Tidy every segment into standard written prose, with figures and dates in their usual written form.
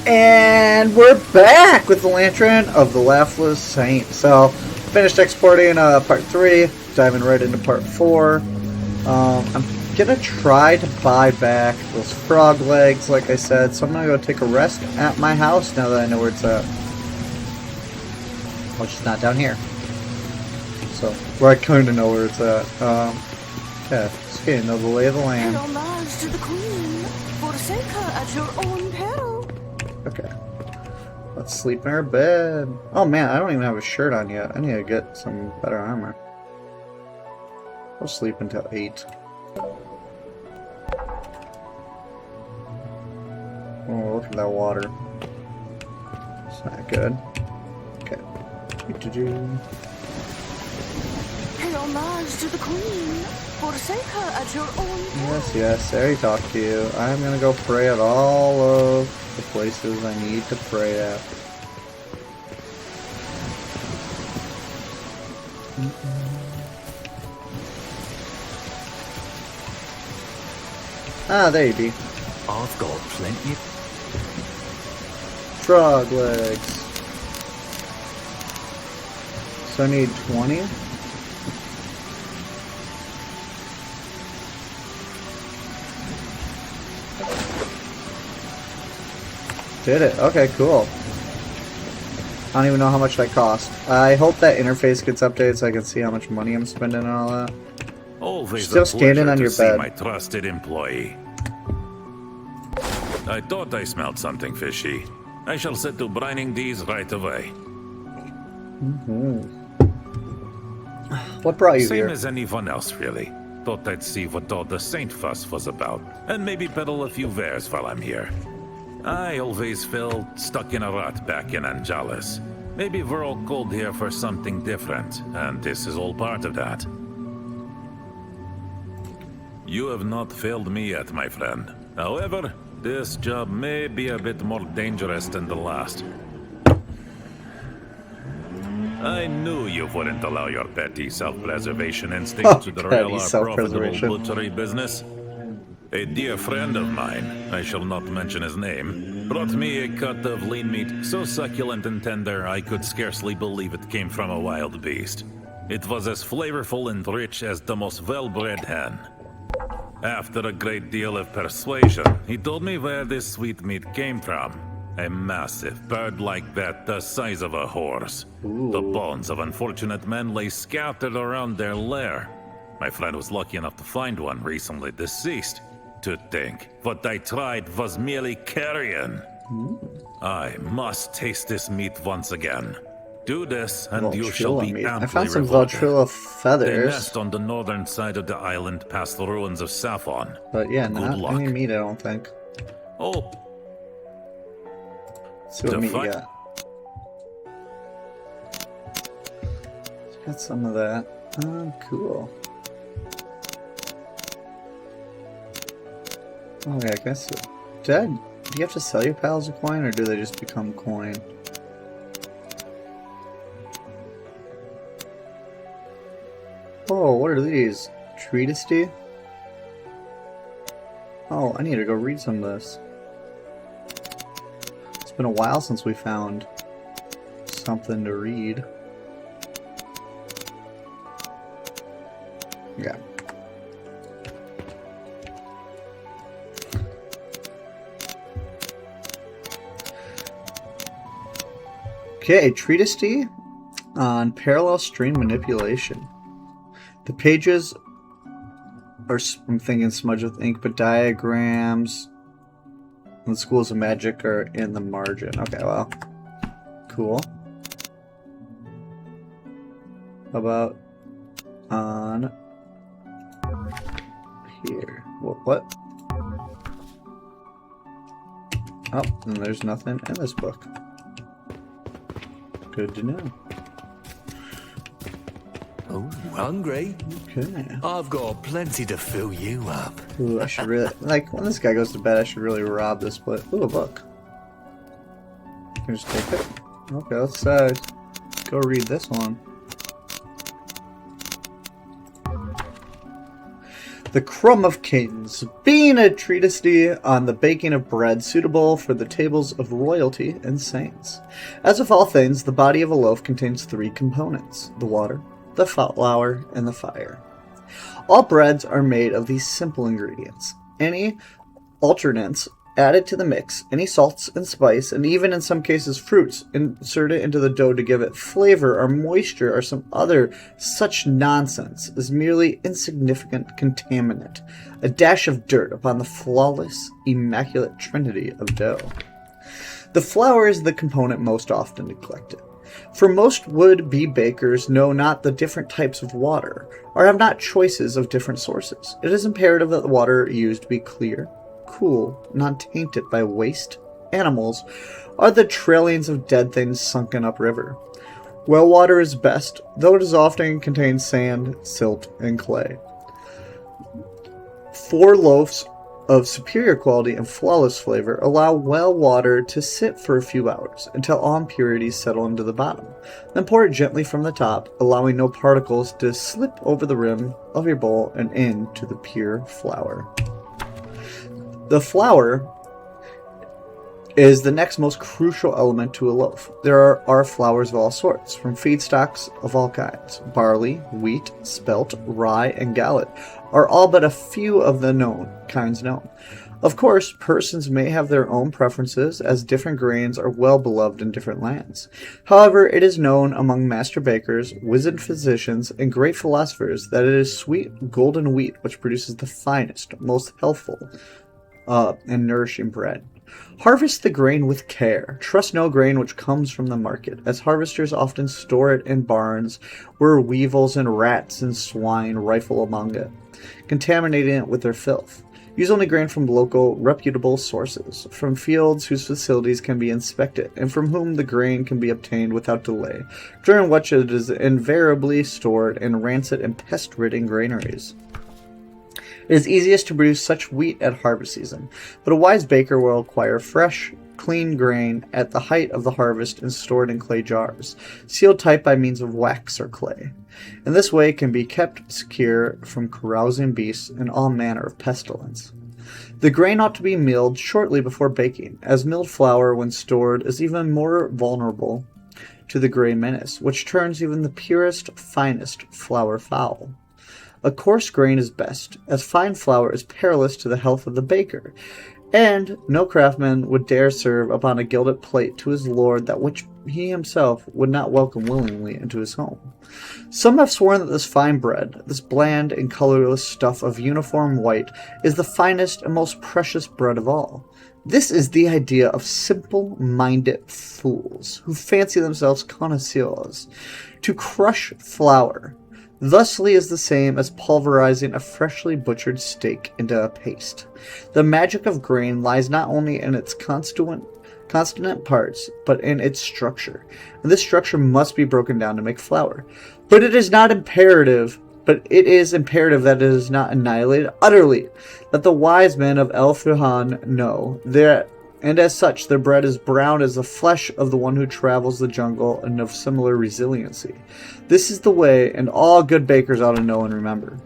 And we're back with the Lantern of the Laughless Saint. So, finished exporting part 3, diving right into part 4. I'm gonna try to buy back those frog legs, like I said, so I'm gonna go take a rest at my house now that I know where it's at. Well, it's just not down here. So, where I kinda know where it's at. Yeah, just getting to know the lay of the land. Pay homage to the queen. Forsake her at your own peril. Okay. Let's sleep in our bed. Oh man, I don't even have a shirt on yet. I need to get some better armor. I'll sleep until 8. Oh, look at that water. It's not good. Okay. Pay homage to the queen. Forsake her at your own peril. Yes, I already talked to you. I'm gonna go pray at all of the places I need to pray at. Ah, there you be. I've got plenty. Frog legs. So I need 20. Did it. Okay, cool. I don't even know how much that cost. I hope that interface gets updated so I can see how much money I'm spending and all that. Always Still a standing pleasure on to your see bed. my trusted employee. I thought I smelled something fishy. I shall set to brining these right away. What brought you Same here? as anyone else, really. Thought I'd see what all the Saint fuss was about, and maybe peddle a few wares while I'm here. I always felt stuck in a rut back in Angelus. Maybe we're all called here for something different, and this is all part of that. You have not failed me yet, my friend. However, this job may be a bit more dangerous than the last. I knew you wouldn't allow your petty self-preservation instinct to derail Petty our profitable self-preservation. butchery business. A dear friend of mine, I shall not mention his name, brought me a cut of lean meat so succulent and tender I could scarcely believe it came from a wild beast. It was as flavorful and rich as the most well-bred hen. After a great deal of persuasion, he told me where this sweet meat came from. A massive bird like that, the size of a horse. Ooh. The bones of unfortunate men lay scattered around their lair. My friend was lucky enough to find one recently deceased. To think, what I tried was merely carrion. I must taste this meat once again. Do this, and you shall Valtrilla be meat. amply I found some rewarded. Valtrilla They feathers. nest on the northern side of the island past the ruins of Saffron. But yeah, Good not luck. any meat, I don't think. Oh, Let's see what The meat you fuck? got. Got some of that. Cool. Oh yeah, I guess. Do you have to sell your pals a coin, or do they just become coin? Oh, what are these? Treatise? Oh, I need to go read some of this. It's been a while since we found something to read. Yeah. Okay, treatise on parallel string manipulation. The pages are, I'm thinking, smudged with ink, but diagrams and schools of magic are in the margin. Okay, well, cool. How about on here? What? Oh, and there's nothing in this book. Good to know. Oh, hungry? Okay. I've got plenty to fill you up. Ooh, I should really, like, when this guy goes to bed, I should really rob this place. Ooh, a book. Can I just take it? Okay, let's go read this one. The Crumb of Kings, being a treatise on the baking of bread suitable for the tables of royalty and saints. As with all things, the body of a loaf contains three components: the water, the flour, and the fire. All breads are made of these simple ingredients. Any alternants added to the mix, any salts and spice, and even in some cases fruits, inserted into the dough to give it flavor or moisture or some other such nonsense, is merely insignificant contaminant, a dash of dirt upon the flawless, immaculate trinity of dough. The flour is the component most often neglected. For most would-be bakers know not the different types of water, or have not choices of different sources. It is imperative that the water used be clear, cool, non-tainted by waste, animals, or the trailings of dead things sunken upriver. Well water is best, though it is often contains sand, silt, and clay. 4 loaves of superior quality and flawless flavor allow well water to sit for a few hours until all impurities settle into the bottom. Then pour it gently from the top, allowing no particles to slip over the rim of your bowl and into the pure flour. The flour is the next most crucial element to a loaf. There are flours of all sorts, from feedstocks of all kinds. Barley, wheat, spelt, rye, and gallet are all but a few of the kinds known. Of course, persons may have their own preferences, as different grains are well beloved in different lands. However, it is known among master bakers, wizened physicians, and great philosophers that it is sweet golden wheat which produces the finest, most healthful, and nourishing bread. Harvest the grain with care. Trust no grain which comes from the market, as harvesters often store it in barns where weevils and rats and swine rifle among it, contaminating it with their filth. Use only grain from local, reputable sources, from fields whose facilities can be inspected, and from whom the grain can be obtained without delay, during which it is invariably stored in rancid and pest-ridden granaries. It is easiest to produce such wheat at harvest season, but a wise baker will acquire fresh, clean grain at the height of the harvest and store it in clay jars, sealed tight by means of wax or clay. In this way it can be kept secure from carousing beasts and all manner of pestilence. The grain ought to be milled shortly before baking, as milled flour when stored is even more vulnerable to the gray menace, which turns even the purest, finest flour foul. A coarse grain is best, as fine flour is perilous to the health of the baker, and no craftsman would dare serve upon a gilded plate to his lord that which he himself would not welcome willingly into his home. Some have sworn that this fine bread, this bland and colorless stuff of uniform white, is the finest and most precious bread of all. This is the idea of simple-minded fools, who fancy themselves connoisseurs. To crush flour thusly is the same as pulverizing a freshly butchered steak into a paste. The magic of grain lies not only in its consonant parts, but in its structure, and this structure must be broken down to make flour. But it is imperative that it is not annihilated utterly. Let the wise men of El Fuhan know that, and as such their bread is brown as the flesh of the one who travels the jungle and of similar resiliency. This is the way, and all good bakers ought to know and remember.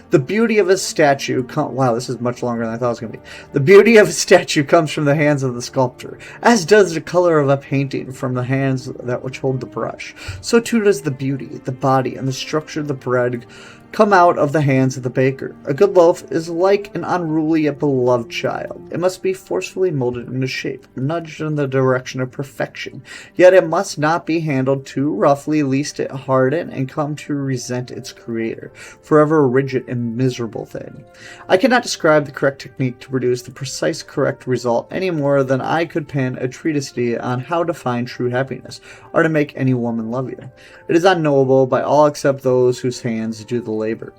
The beauty of a statue wow, this is much longer than I thought it was going to be. The beauty of a statue comes from the hands of the sculptor, as does the color of a painting from the hands that which hold the brush. So too does the beauty, the body, and the structure of the bread come out of the hands of the baker. A good loaf is like an unruly yet beloved child. It must be forcefully molded into shape, nudged in the direction of perfection. Yet it must not be handled too roughly, lest it harden and come to resent its creator, forever a rigid and miserable thing. I cannot describe the correct technique to produce the precise correct result any more than I could pen a treatise on how to find true happiness, or to make any woman love you. It is unknowable by all except those whose hands do the labor.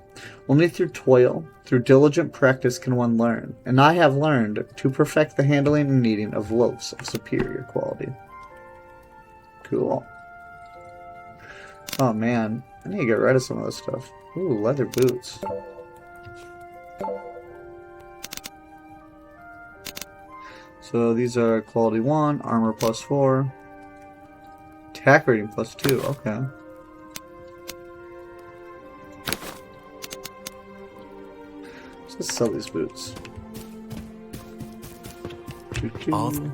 Only through toil, through diligent practice can one learn, and I have learned to perfect the handling and kneading of loaves of superior quality. Cool. Oh man, I need to get rid of some of this stuff. Ooh, leather boots. So these are quality 1, armor plus 4, attack rating plus 2, okay. Let's sell these boots. I've-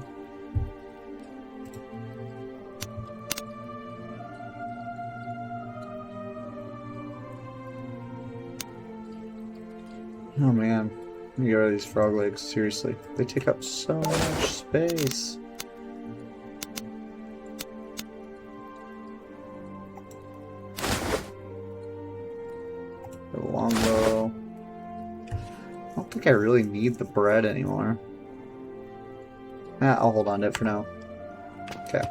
Oh man, let me get rid of these frog legs. Seriously, they take up so much space. The longbow. I don't think I really need the bread anymore. I'll hold on to it for now. Okay.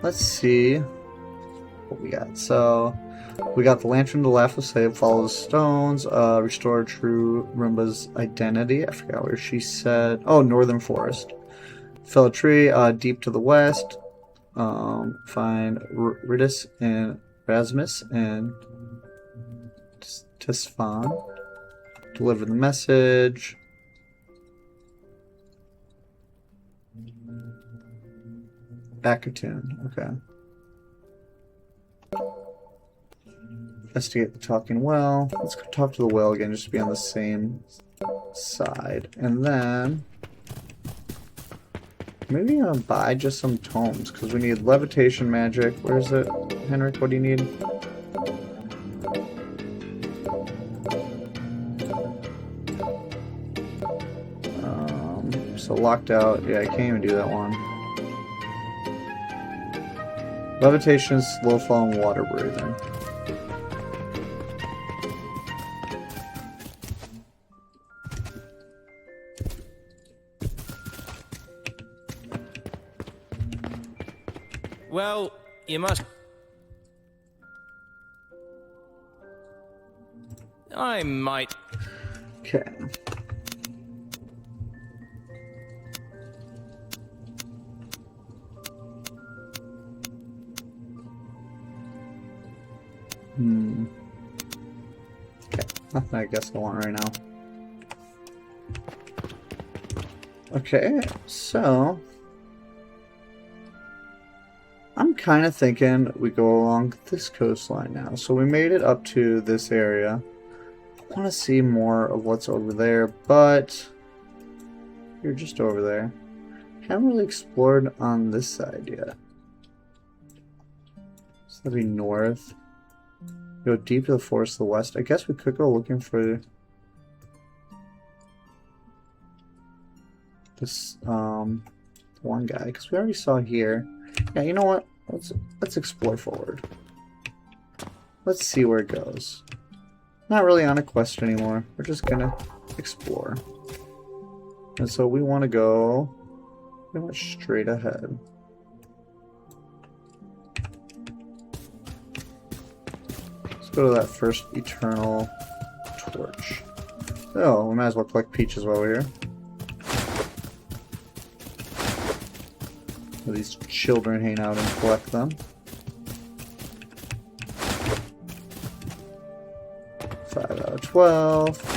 Let's see what we got. So, we got the lantern to Laughless, save, follow the stones, restore true Roomba's identity. I forgot where she said. Oh, Northern Forest. Fell a tree deep to the west. Find Ridis and Rasmus and Tesfan. Deliver the message. Backatune, okay. Investigate the talking well. Let's go talk to the well again, just to be on the same side. And then maybe I'll buy just some tomes, because we need levitation magic. Where is it? Henrik, what do you need? So locked out. Yeah, I can't even do that one. Levitation, slow fall, and water breathing. Well, you must... I might... Okay. Okay, nothing I guess I want right now. Okay, so I'm kind of thinking we go along this coastline now. So we made it up to this area. I want to see more of what's over there, but you're just over there. Haven't really explored on this side yet. So that'd be north. Go deep to the forest to the west. I guess we could go looking for this one guy, because we already saw here. Yeah, you know what? Let's explore forward. Let's see where it goes. Not really on a quest anymore. We're just gonna explore. And so we want to go pretty much straight ahead. Let's go to that first eternal torch. Oh, we might as well collect peaches while we're here. Let these children hang out and collect them. 5 out of 12.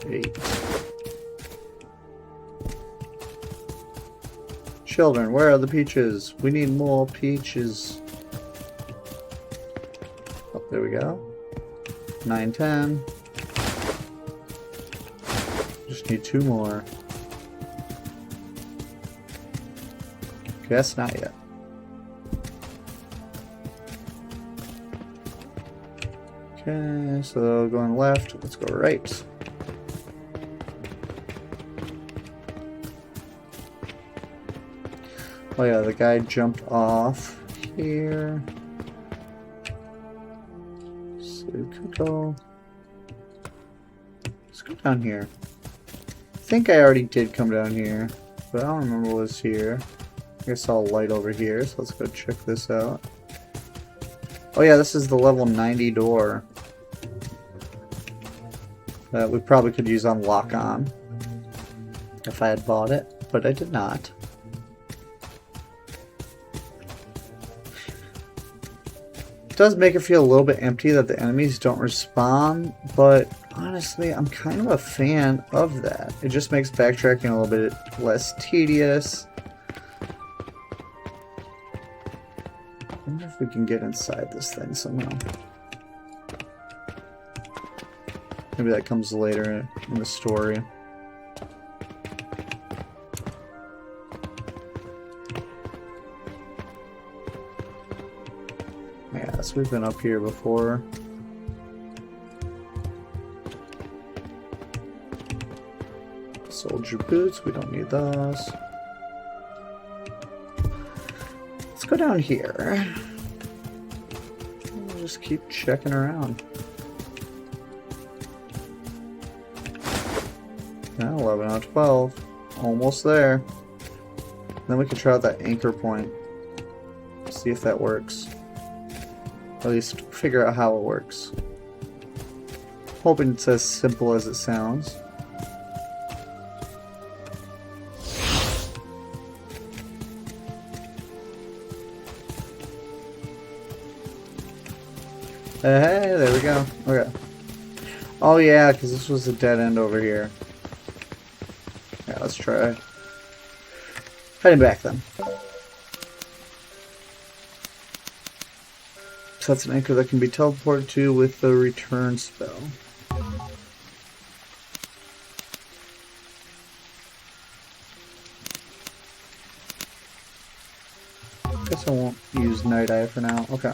8. Children, where are the peaches? We need more peaches. Oh, there we go. 9, 10. Just need 2 more. Guess not yet. Okay, so going left, let's go right. Oh yeah, the guy jumped off here. So we could go. Let's go down here. I think I already did come down here, but I don't remember what was here. I saw a light over here, so let's go check this out. Oh yeah, this is the level 90 door that we probably could use on lock-on if I had bought it, but I did not. It does make it feel a little bit empty that the enemies don't respawn, but honestly, I'm kind of a fan of that. It just makes backtracking a little bit less tedious. I wonder if we can get inside this thing somehow. Maybe that comes later in the story. Yeah, so we've been up here before. Soldier boots, we don't need those. Let's go down here. We'll just keep checking around. 11 out of 12. Almost there. Then we can try out that anchor point. See if that works. At least figure out how it works. Hoping it's as simple as it sounds. Hey, there we go. Okay. Oh yeah, because this was a dead end over here. Yeah, let's try heading back then. So that's an anchor that can be teleported to with the return spell. Guess I won't use Night Eye for now. Okay.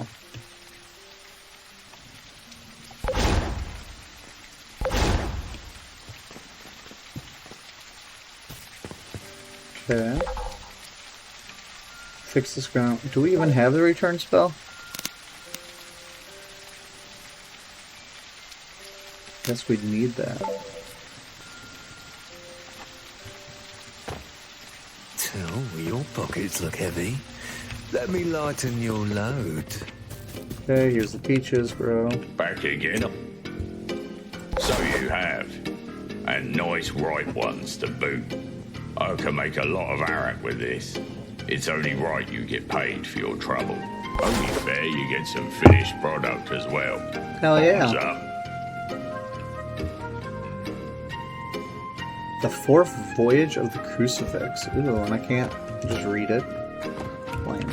Okay. Fix this ground. Do we even have the return spell? Guess we'd need that. Oh, your pockets look heavy. Let me lighten your load. Okay, here's the peaches, bro. Back again. So you have. And nice ripe ones to boot. I can make a lot of arak with this. It's only right you get paid for your trouble. Only fair you get some finished product as well. Hell yeah. Thumbs up. The Fourth Voyage of the Crucifix. Ooh, and I can't just read it. Lame.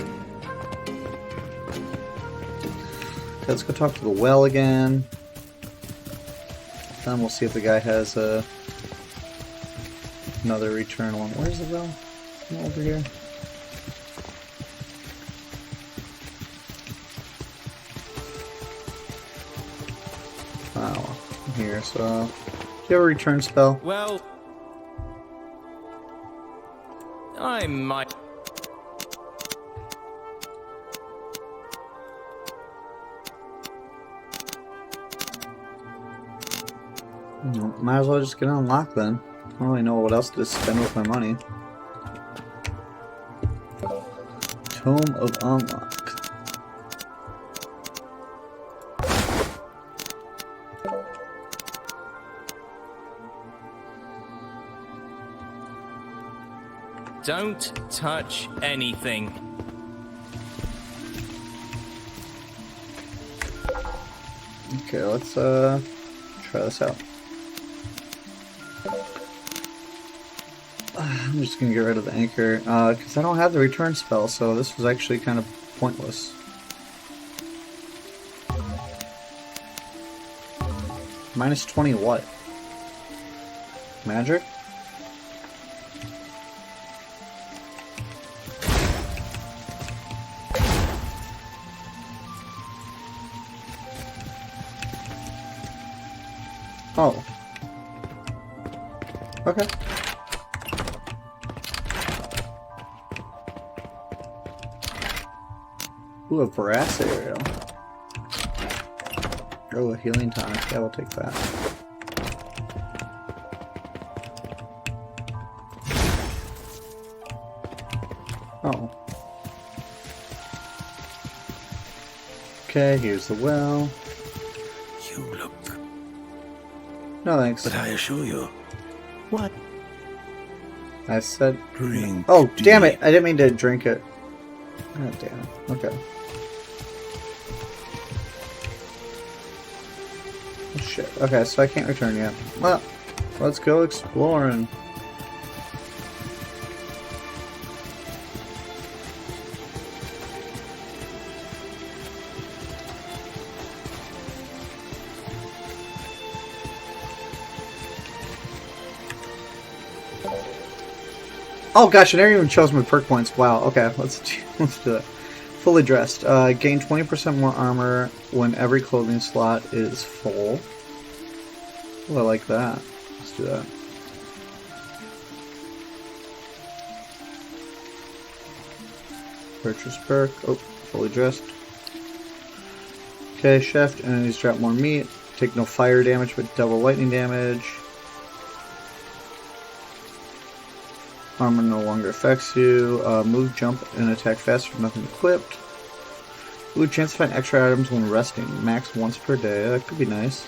Okay, let's go talk to the well again. Then we'll see if the guy has another return one. Where's the well? Over here. Oh, here. So, do you have a return spell? Well, I might. Might as well just get it unlocked then. I don't really know what else to spend with my money. Tome of Unlock. Don't touch anything. Okay, let's try this out. I'm just gonna get rid of the anchor, because I don't have the return spell, so this was actually kind of pointless. Minus 20 what? Magic? Oh. Okay. Ooh, a brass aerial. Oh, a healing tonic. Yeah, we'll take that. Oh. Okay, here's the well. You look. No thanks. But I assure you. What? I said... Drink. Oh, damn it! I didn't mean to drink it. God damn it. Okay. Oh, shit. Okay, so I can't return yet. Well, let's go exploring. Oh gosh, I never even chose my perk points. Wow. Okay, let's do that. Fully dressed. Gain 20% more armor when every clothing slot is full. Oh, I like that. Let's do that. Purchase perk. Oh, fully dressed. Okay, chef. Enemies drop more meat. Take no fire damage, but double lightning damage. Armor no longer affects you. Move, jump, and attack faster for nothing equipped. Ooh, chance to find extra items when resting. Max once per day. That could be nice.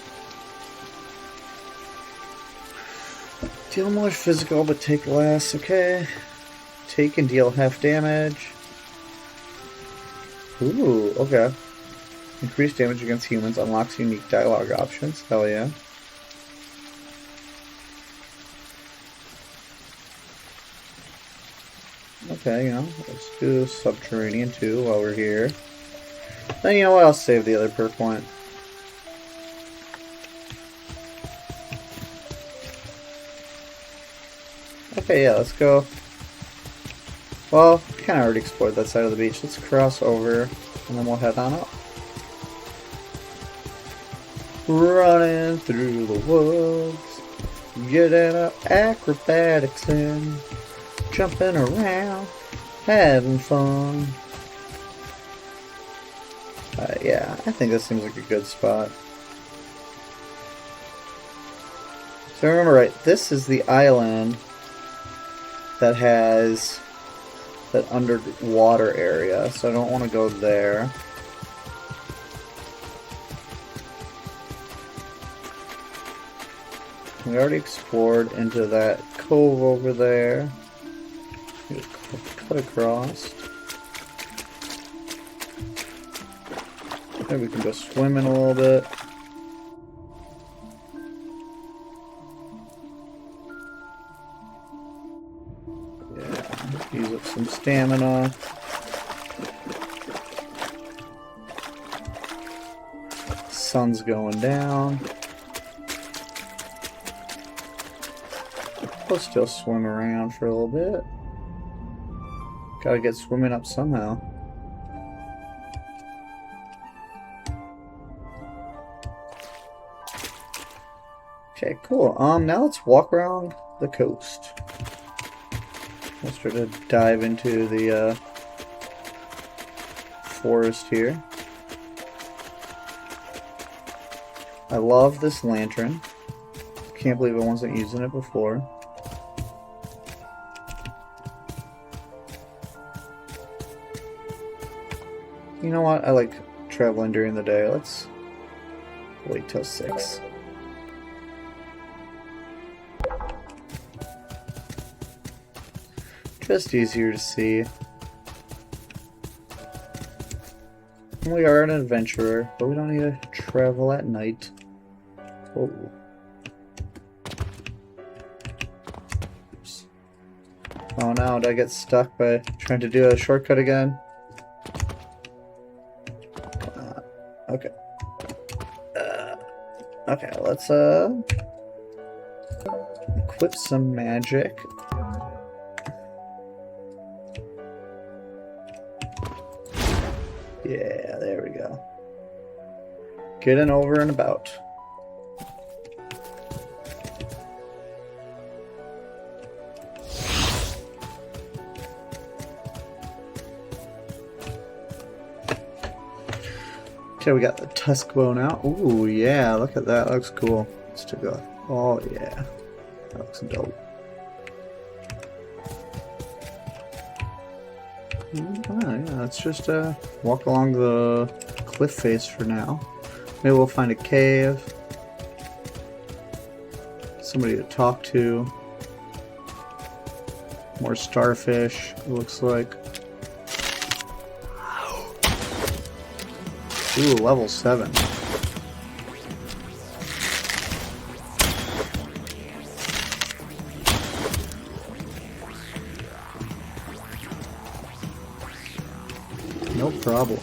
Deal more physical, but take less. Okay. Take and deal half damage. Ooh, okay. Increased damage against humans unlocks unique dialogue options. Hell yeah. Okay, you know, let's do Subterranean too while we're here. Then, you know what, I'll save the other perk point. Okay, yeah, let's go. Well, we kind of already explored that side of the beach. Let's cross over, and then we'll head on up. Running through the woods, getting our acrobatics in, jumping around, having fun. Yeah, I think this seems like a good spot. So remember right, this is the island that has that underwater area, so I don't want to go there. We already explored into that cove over there. Just cut across. Maybe we can go swimming a little bit. Yeah, use up some stamina. Sun's going down. We'll still swim around for a little bit. Gotta get swimming up somehow. Okay, cool. Now let's walk around the coast. Let's try to dive into the forest here. I love this lantern. Can't believe I wasn't using it before. You know what? I like traveling during the day. Let's wait till 6. Just easier to see. We are an adventurer, but we don't need to travel at night. Oh. Oops. Oh no, did I get stuck by trying to do a shortcut again? Okay. Okay, let's equip some magic. Yeah, there we go. Getting over and about. Okay, we got the tusk bow now. Ooh, yeah, look at that. That looks cool. Let's take a... Oh, yeah. That looks dope. Yeah, let's just walk along the cliff face for now. Maybe we'll find a cave. Somebody to talk to. More starfish, it looks like. Ooh, level 7. No problem.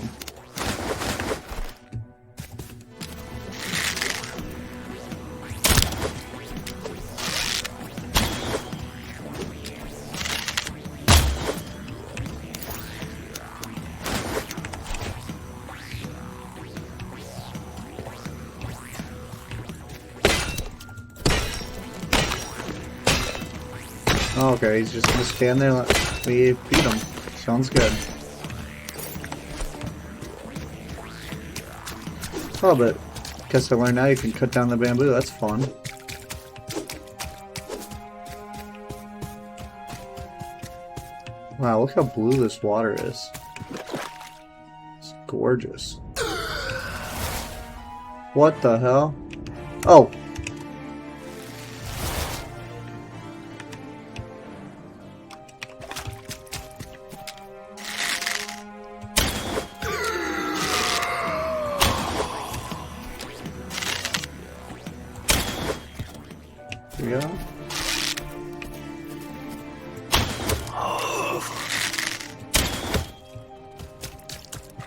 Oh, okay, he's just gonna stand there and let me beat him. Sounds good. Oh, but guess I learned now you can cut down the bamboo. That's fun. Wow, look how blue this water is. It's gorgeous. What the hell? Oh! Here we go.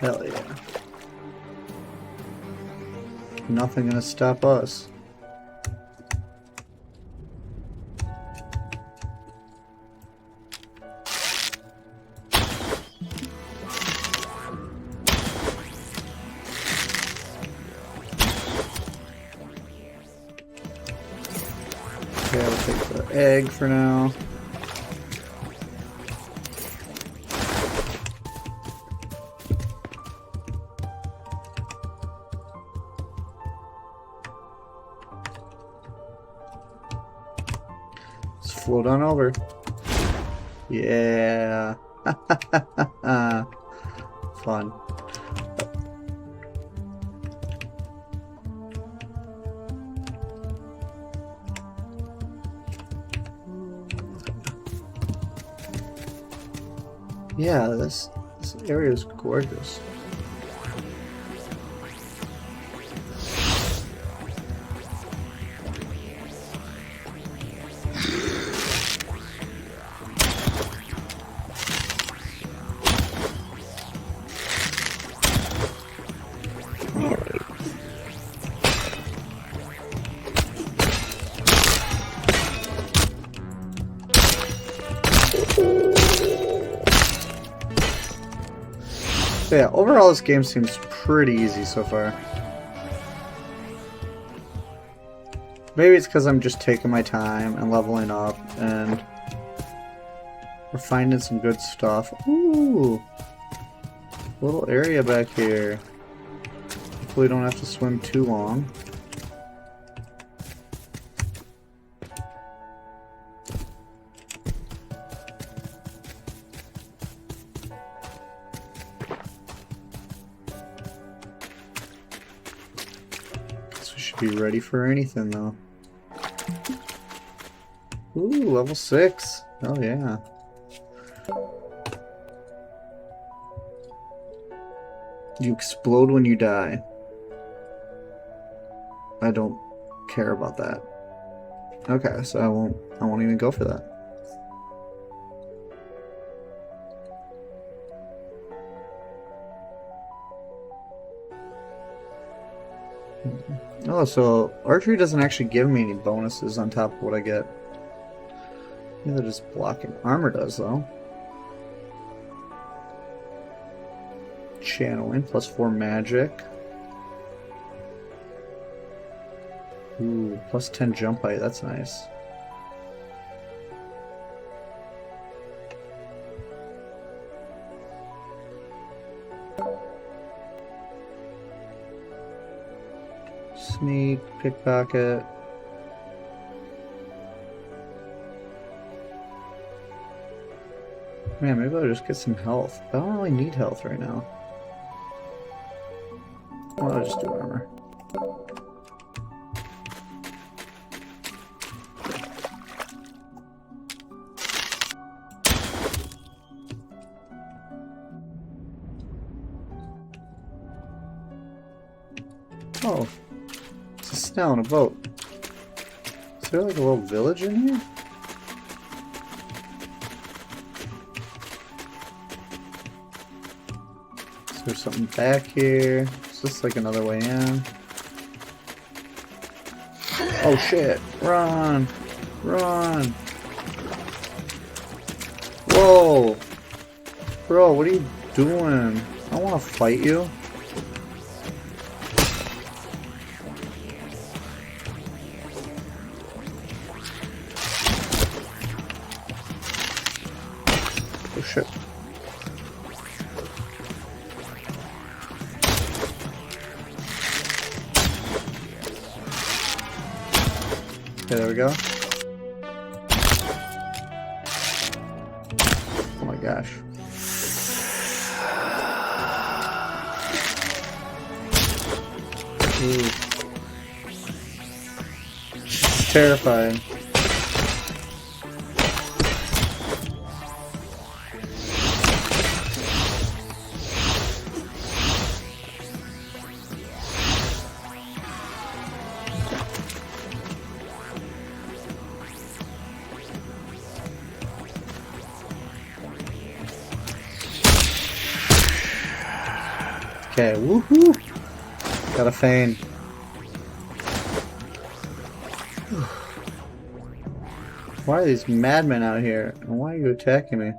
Hell yeah. Nothing gonna stop us. Okay, I'll take the egg for now. Float on over. Yeah. Fun. Yeah, this area is gorgeous. So yeah, overall this game seems pretty easy so far. Maybe it's because I'm just taking my time and leveling up and we're finding some good stuff. Ooh! Little area back here. Hopefully we don't have to swim too long. Be ready for anything though. Ooh, level 6. Oh yeah. You explode when you die. I don't care about that. Okay, so I won't even go for that. Oh, so archery doesn't actually give me any bonuses on top of what I get. Neither does blocking. Armor does, though. Channeling, +4 magic. Ooh, +10 jump height, that's nice. Sneak, pickpocket. Man, maybe I'll just get some health. I don't really need health right now. Well, I'll just do armor. Oh. Now on a boat. Is there like a little village in here? Is there something back here? Is this like another way in? Oh shit! Run! Run! Whoa! Bro, what are you doing? I don't want to fight you. shit. Okay, there we go. Oh my gosh. Ooh. Terrifying. Okay, woohoo! Got a feign. Why are these madmen out here? And why are you attacking me?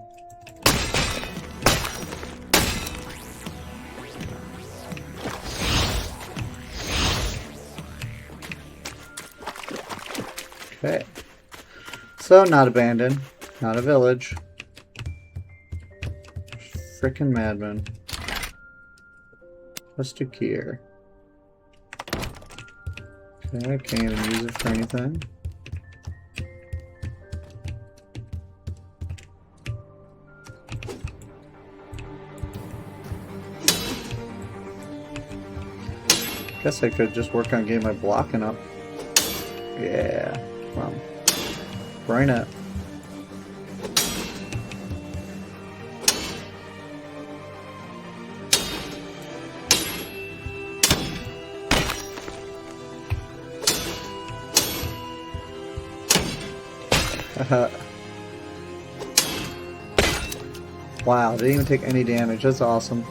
Okay. So, not abandoned. Not a village. Frickin' madmen. Let's do gear. Okay, can't even use it for anything. Guess I could just work on getting my blocking up. Yeah, come on. Bring it. Wow, didn't even take any damage. That's awesome.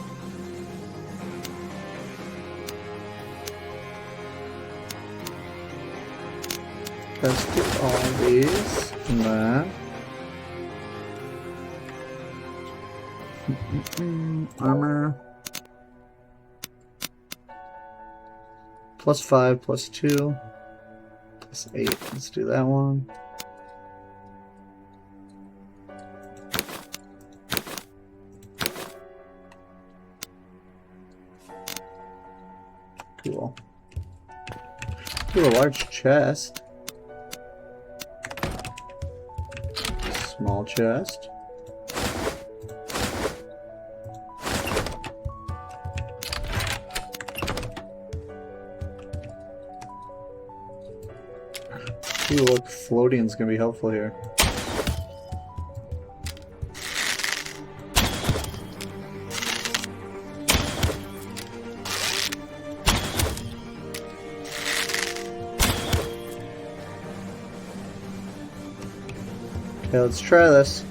Let's do all these and then armor +5 +2 +8. Let's do that one. Cool. Do a large chest. Small chest. Ooh, look, floating's gonna be helpful here. Okay, let's try this.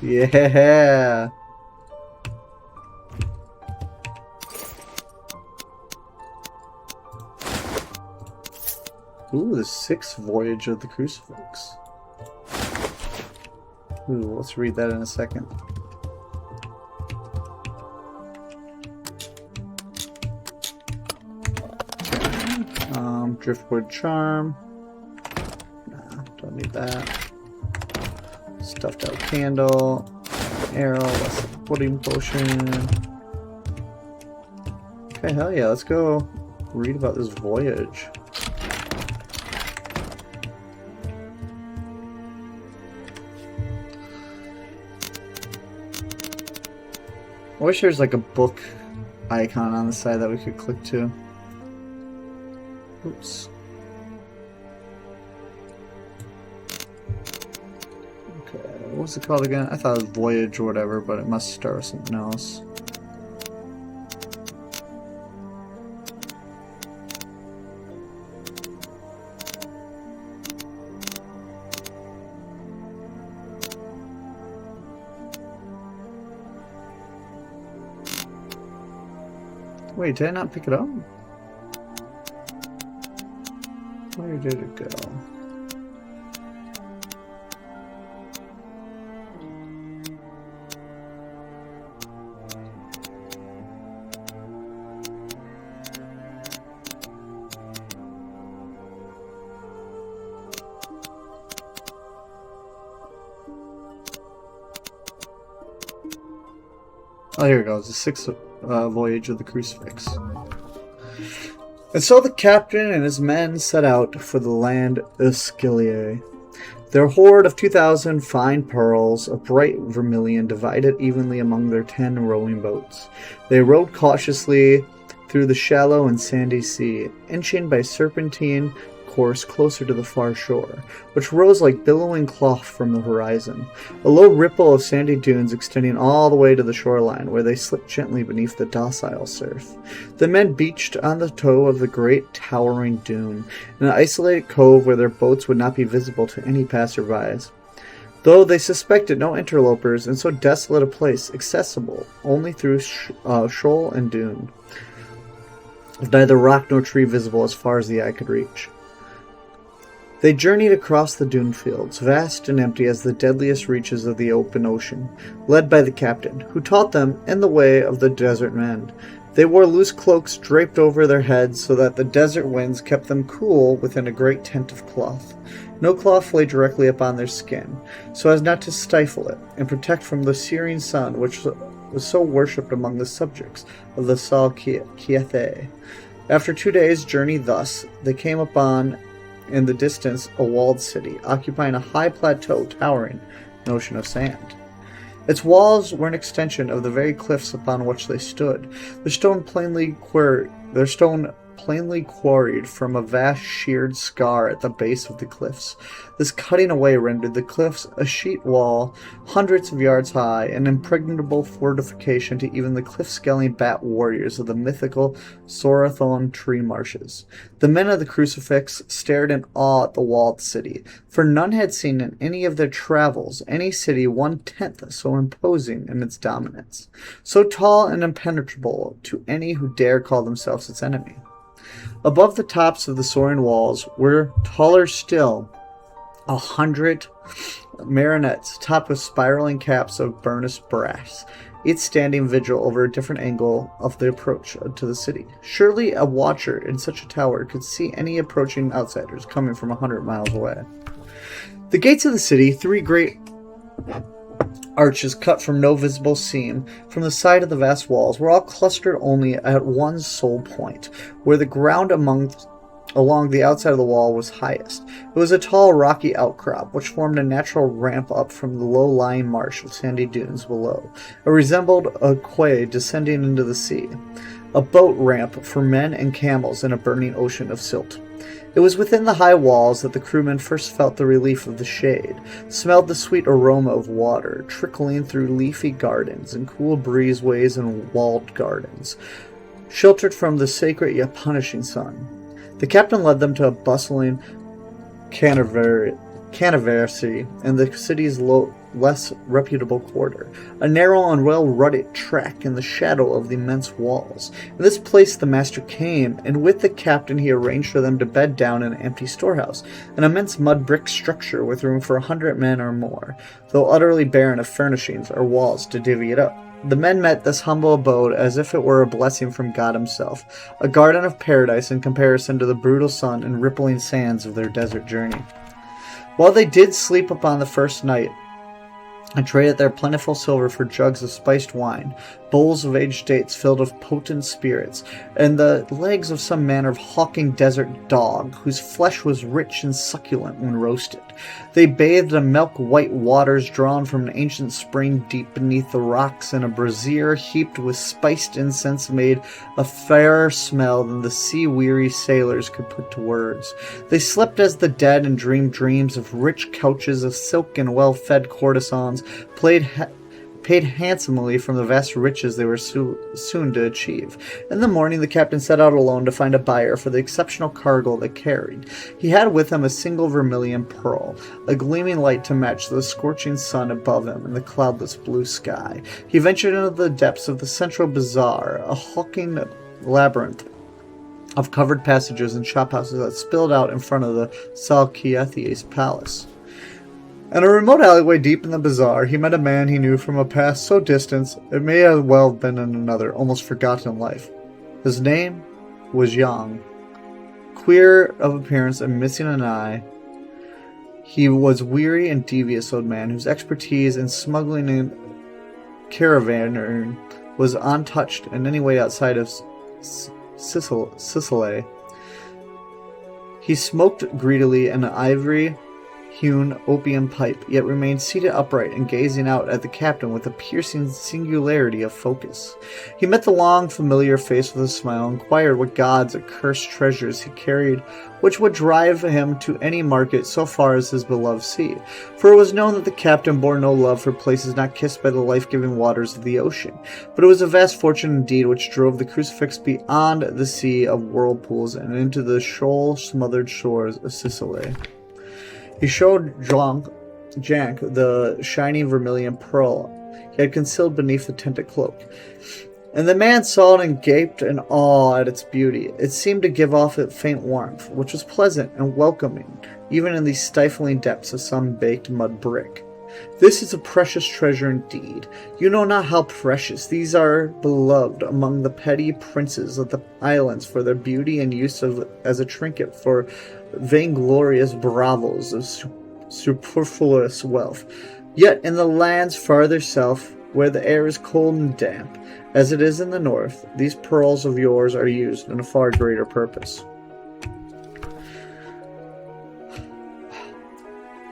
Yeah. Ooh, the 6th voyage of the Crucifix. Ooh, let's read that in a second. Driftwood Charm. Don't need that. Stuffed out candle. Arrow. That's a pudding potion. Okay, hell yeah, let's go read about this voyage. I wish there's like a book icon on the side that we could click to. Oops. What's it called again? I thought it was Voyage or whatever, but it must start with something else. Wait, did I not pick it up? Where did it go? Oh, here it goes. The sixth voyage of the Crucifix. And so the captain and his men set out for the land Esquilier. Their hoard of 2,000 fine pearls of bright vermilion divided evenly among their 10 rowing boats. They rowed cautiously through the shallow and sandy sea, inching by serpentine course closer to the far shore, which rose like billowing cloth from the horizon, a low ripple of sandy dunes extending all the way to the shoreline, where they slipped gently beneath the docile surf. The men beached on the toe of the great towering dune, in an isolated cove where their boats would not be visible to any passersby, though they suspected no interlopers in so desolate a place, accessible only through shoal and dune, with neither rock nor tree visible as far as the eye could reach. They journeyed across the dune fields, vast and empty as the deadliest reaches of the open ocean, led by the captain, who taught them in the way of the desert men. They wore loose cloaks draped over their heads so that the desert winds kept them cool within a great tent of cloth. No cloth lay directly upon their skin, so as not to stifle it, and protect from the searing sun which was so worshipped among the subjects of the Sal Kiethe. After 2 days' journey thus, they came upon in the distance a walled city, occupying a high plateau towering an ocean of sand. Its walls were an extension of the very cliffs upon which they stood, their stone plainly quarried from a vast sheared scar at the base of the cliffs. This cutting away rendered the cliffs a sheet wall hundreds of yards high, an impregnable fortification to even the cliff-scaling bat warriors of the mythical Sorathon tree marshes. The men of the Crucifix stared in awe at the walled city, for none had seen in any of their travels any city 1/10 so imposing in its dominance, so tall and impenetrable to any who dare call themselves its enemy. Above the tops of the soaring walls were taller still 100 minarets topped with spiraling caps of burnished brass, each standing vigil over a different angle of the approach to the city. Surely a watcher in such a tower could see any approaching outsiders coming from 100 miles away. The gates of the city, 3 great arches cut from no visible seam from the side of the vast walls, were all clustered only at one sole point, where the ground along the outside of the wall was highest. It was a tall, rocky outcrop, which formed a natural ramp up from the low-lying marsh of sandy dunes below. It resembled a quay descending into the sea, a boat ramp for men and camels in a burning ocean of silt. It was within the high walls that the crewmen first felt the relief of the shade, smelled the sweet aroma of water trickling through leafy gardens and cool breezeways and walled gardens, sheltered from the sacred yet punishing sun. The captain led them to a bustling canaversary in the city's less reputable quarter, a narrow and well-rutted track in the shadow of the immense walls. In this place the master came, and with the captain he arranged for them to bed down in an empty storehouse, an immense mud-brick structure with room for 100 men or more, though utterly barren of furnishings or walls to divvy it up. The men met this humble abode as if it were a blessing from God himself, a garden of paradise in comparison to the brutal sun and rippling sands of their desert journey. While they did sleep upon the first night, and traded their plentiful silver for jugs of spiced wine, bowls of aged dates filled with potent spirits, and the legs of some manner of hawking desert dog, whose flesh was rich and succulent when roasted. They bathed in milk-white waters drawn from an ancient spring deep beneath the rocks, and a brazier heaped with spiced incense made a fairer smell than the sea-weary sailors could put to words. They slept as the dead and dreamed dreams of rich couches of silk and well-fed courtesans, paid handsomely from the vast riches they were soon to achieve. In the morning the captain set out alone to find a buyer for the exceptional cargo they carried. He had with him a single vermilion pearl, a gleaming light to match the scorching sun above him and the cloudless blue sky. He ventured into the depths of the central bazaar, a hulking labyrinth of covered passages and shophouses that spilled out in front of the Salkiethi's palace. In a remote alleyway deep in the bazaar, he met a man he knew from a past so distant it may as well have been in another, almost forgotten life. His name was Yang. Queer of appearance and missing an eye, he was weary and devious old man whose expertise in smuggling and caravanering was untouched in any way outside of Sicily. He smoked greedily an ivory-hewn opium pipe, yet remained seated upright and gazing out at the captain with a piercing singularity of focus. He met the long, familiar face with a smile, and inquired what gods or cursed treasures he carried, which would drive him to any market so far as his beloved sea. For it was known that the captain bore no love for places not kissed by the life-giving waters of the ocean, but it was a vast fortune indeed which drove the crucifix beyond the sea of whirlpools and into the shoal-smothered shores of Sicily. He showed Jank the shiny vermilion pearl he had concealed beneath the tinted cloak, and the man saw it and gaped in awe at its beauty. It seemed to give off a faint warmth, which was pleasant and welcoming, even in these stifling depths of some baked mud brick. This is a precious treasure indeed. You know not how precious. These are beloved among the petty princes of the islands for their beauty and use as a trinket for vainglorious bravos of superfluous wealth. Yet in the lands farther south, where the air is cold and damp, as it is in the north, these pearls of yours are used in a far greater purpose.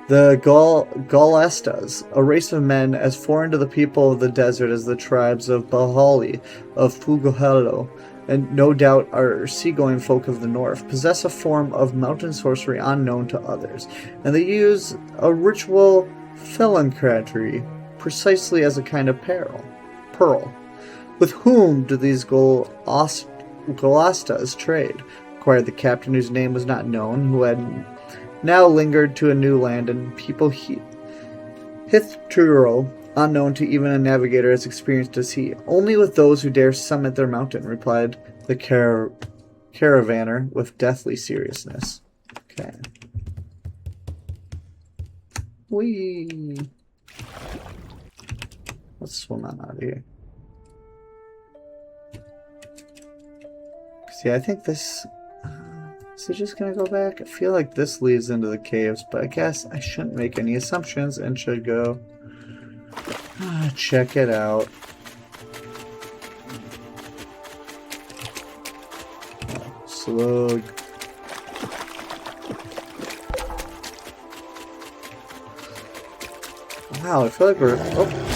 The Gaulistas, a race of men as foreign to the people of the desert as the tribes of Bahali, of Fuguhello, and no doubt are seagoing folk of the north, possess a form of mountain sorcery unknown to others, and they use a ritual philanthropy precisely as a kind of pearl. With whom do these Gaulistas trade? Inquired the captain, whose name was not known, who had now lingered to a new land and people hitherto unknown to even a navigator as experienced as he. Only with those who dare summit their mountain, replied the caravaner with deathly seriousness. Okay. Whee! Let's swim on out of here. See, I think this... is he just gonna go back? I feel like this leads into the caves, but I guess I shouldn't make any assumptions and should go check it out. Oh, slug. Wow, I feel like we're... oh.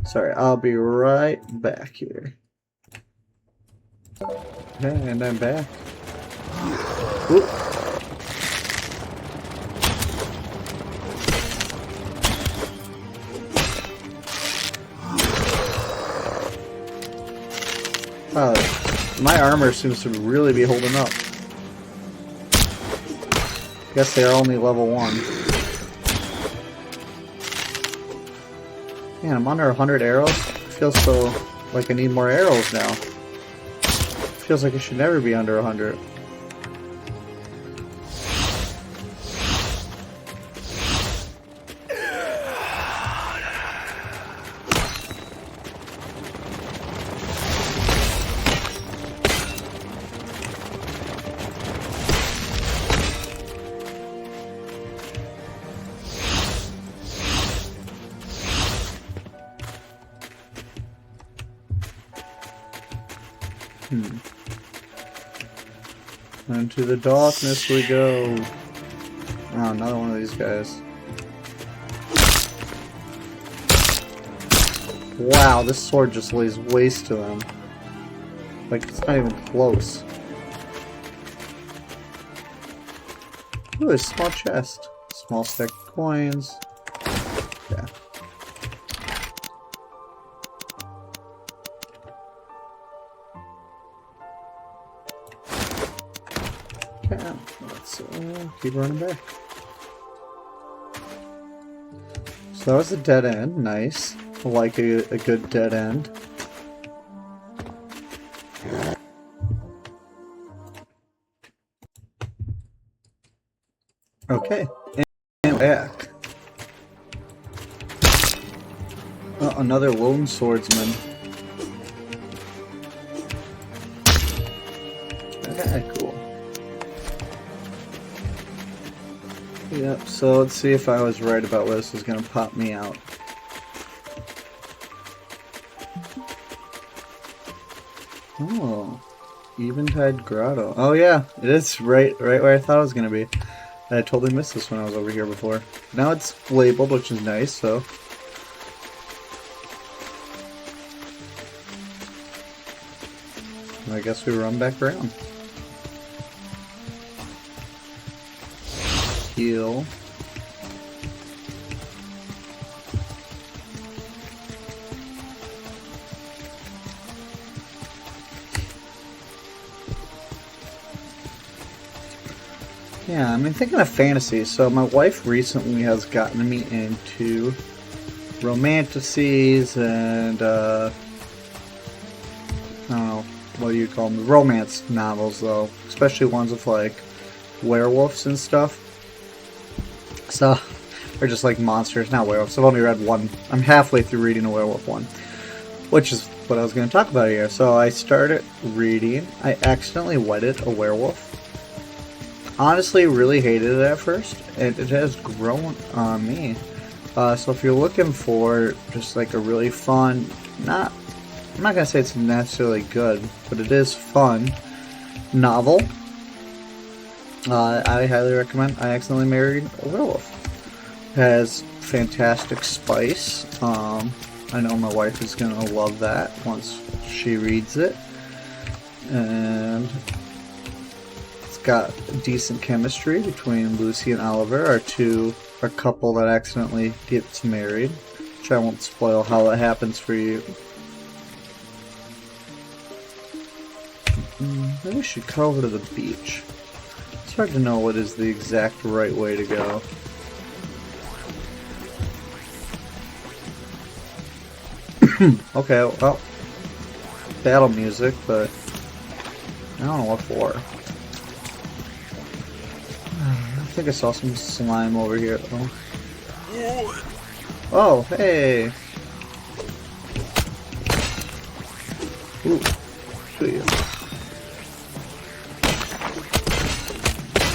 Sorry, I'll be right back here. Okay, and I'm back. Oop. My armor seems to really be holding up. Guess they are only level 1. Man, I'm under 100 arrows. I feel so like I need more arrows now. Feels like I should never be under 100. Into the darkness we go. Oh, another one of these guys. Wow, this sword just lays waste to them. Like, it's not even close. Ooh, a small chest. Small stack of coins. Yeah. Okay, let's keep running back. So that was a dead end. Nice. I like a good dead end. Okay, and back. another lone swordsman. Okay, cool. Yep, so let's see if I was right about where this is going to pop me out. Oh, Eventide Grotto. Oh yeah, it is right where I thought it was going to be. I totally missed this when I was over here before. Now it's labeled, which is nice, so... I guess we run back around. Heal. Yeah, I mean, thinking of fantasy, so my wife recently has gotten me into romanticides and, I don't know, what do you call them? Romance novels, though. Especially ones with, like, werewolves and stuff. So, or just, like, monsters, not werewolves. I've only read one. I'm halfway through reading a werewolf one. Which is what I was going to talk about here. So, I started reading. I accidentally wedded a werewolf. Honestly, really hated it at first, and it has grown on me. So if you're looking for just like a really fun, I'm not gonna say it's necessarily good, but it is fun novel, I highly recommend I Accidentally Married a Werewolf. It has fantastic spice. I know my wife is gonna love that once she reads it, and got decent chemistry between Lucy and Oliver, our couple that accidentally gets married, which I won't spoil how that happens for you. Maybe we should cut over to the beach. It's hard to know what is the exact right way to go. Okay, well, battle music, but I don't know what for. I think I saw some slime over here. Oh, hey! Ooh,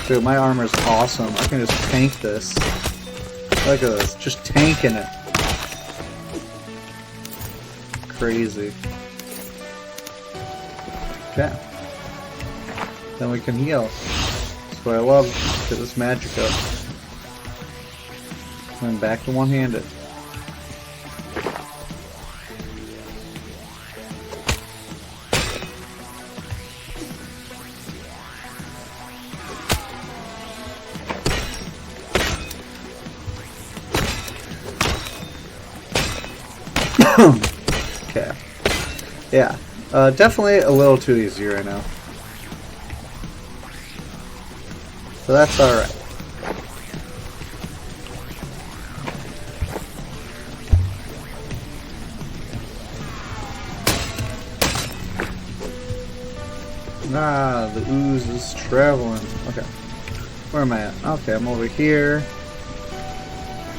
dude, my armor's awesome. I can just tank this. Look at this, just tanking it. Crazy. Okay. Then we can heal. That's what I love. Get this magic up. And back to one-handed. Okay. Yeah. Definitely a little too easy right now. So that's alright. Ah, the ooze is traveling. Okay. Where am I at? Okay, I'm over here.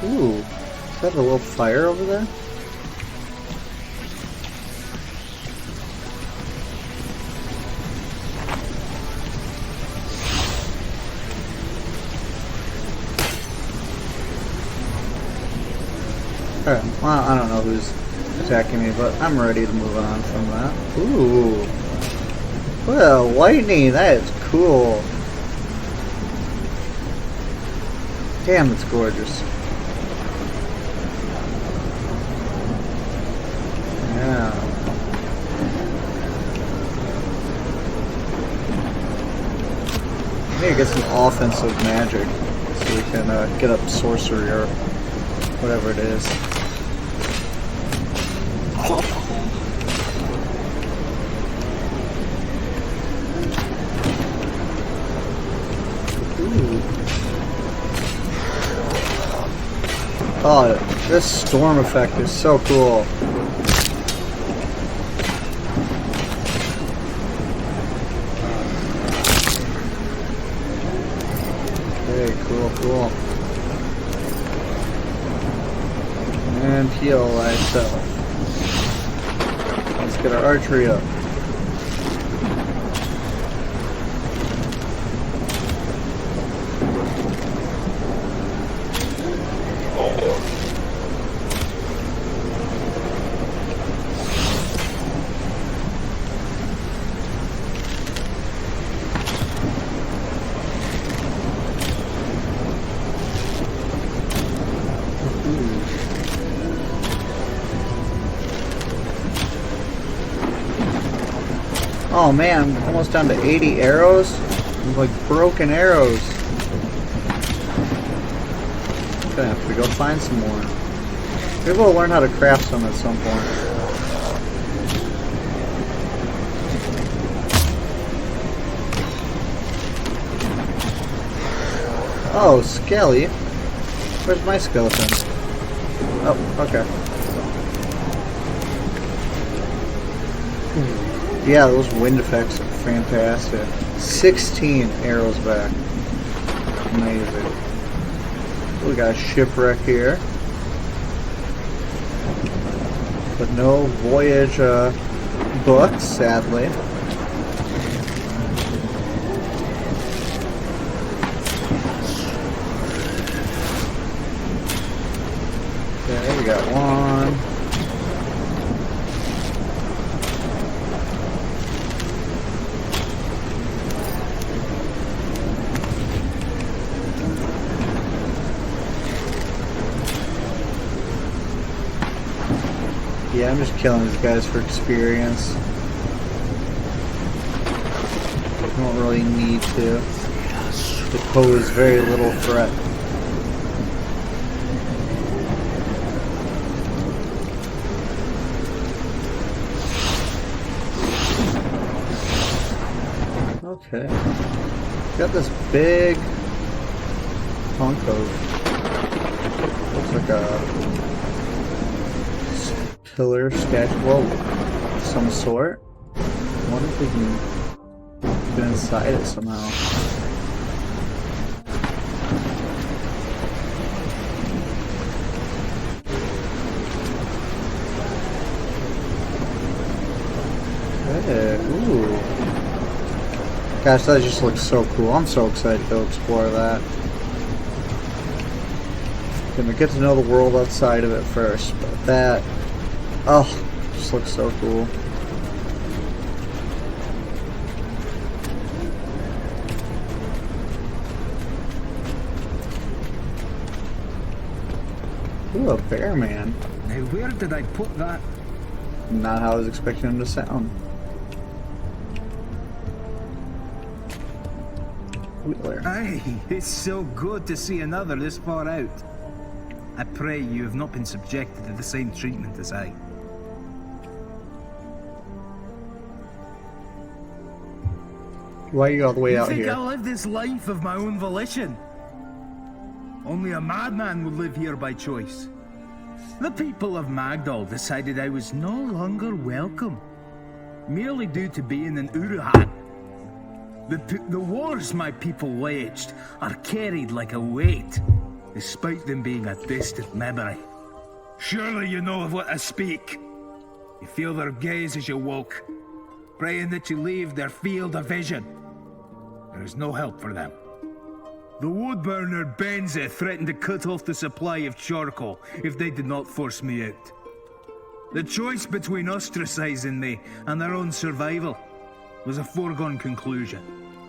Ooh. Is that a little fire over there? Alright, well, I don't know who's attacking me, but I'm ready to move on from that. Ooh. Well, lightning, that is cool. Damn, it's gorgeous. Yeah. I need to get some offensive magic so we can get up sorcery or whatever it is. Ooh. Oh, this storm effect is so cool. Okay, cool. And heal myself. Get our archery up. Oh man, I'm almost down to 80 arrows. Like broken arrows. Gonna have to go find some more. Maybe we'll learn how to craft some at some point. Oh, Skelly. Where's my skeleton? Oh, okay. Yeah, those wind effects are fantastic. 16 arrows back. Amazing. We got a shipwreck here. But no voyage books, sadly. Okay, we got one. Yeah, I'm just killing these guys for experience. I don't really need to. They pose very little threat. Okay. Got this big hunk of, looks like a pillar statue, of some sort. I wonder if we can get inside it somehow. Hey, ooh. Gosh, that just looks so cool. I'm so excited to go explore that. Gonna get to know the world outside of it first, but that, oh, just looks so cool. Ooh, a bear man. Now where did I put that? Not how I was expecting him to sound. Wheeler. Aye, it's so good to see another this far out. I pray you have not been subjected to the same treatment as I. Why are you all the way You out think here? I live this life of my own volition? Only a madman would live here by choice. The people of Magdal decided I was no longer welcome, merely due to being an Uruhan. The wars my people waged are carried like a weight, despite them being a distant memory. Surely you know of what I speak. You feel their gaze as you walk, praying that you leave their field of vision. There is no help for them. The woodburner Benza threatened to cut off the supply of charcoal if they did not force me out. The choice between ostracizing me and their own survival was a foregone conclusion.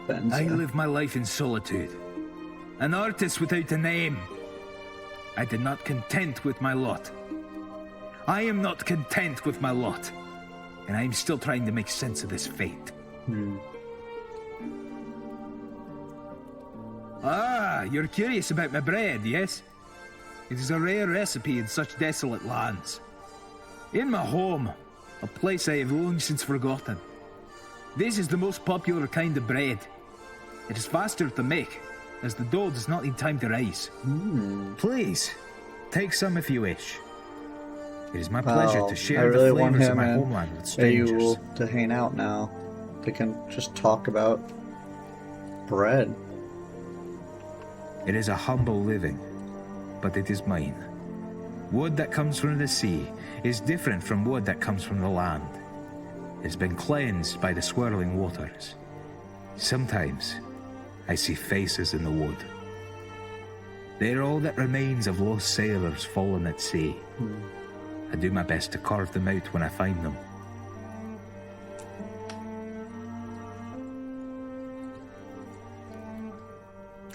Benza. I live my life in solitude. An artist without a name. I did not content with my lot. I am not content with my lot. And I am still trying to make sense of this fate. Ah, you're curious about my bread, yes? It is a rare recipe in such desolate lands. In my home, a place I have long since forgotten. This is the most popular kind of bread. It is faster to make, as the dough does not need time to rise. Please, take some if you wish. It is my pleasure to share I really the want flavors of him my and homeland with strangers. Ayul to hang out now. They can just talk about bread. It is a humble living, but it is mine. Wood that comes from the sea is different from wood that comes from the land. has been cleansed by the swirling waters. Sometimes I see faces in the wood. They're all that remains of lost sailors fallen at sea. I do my best to carve them out when I find them.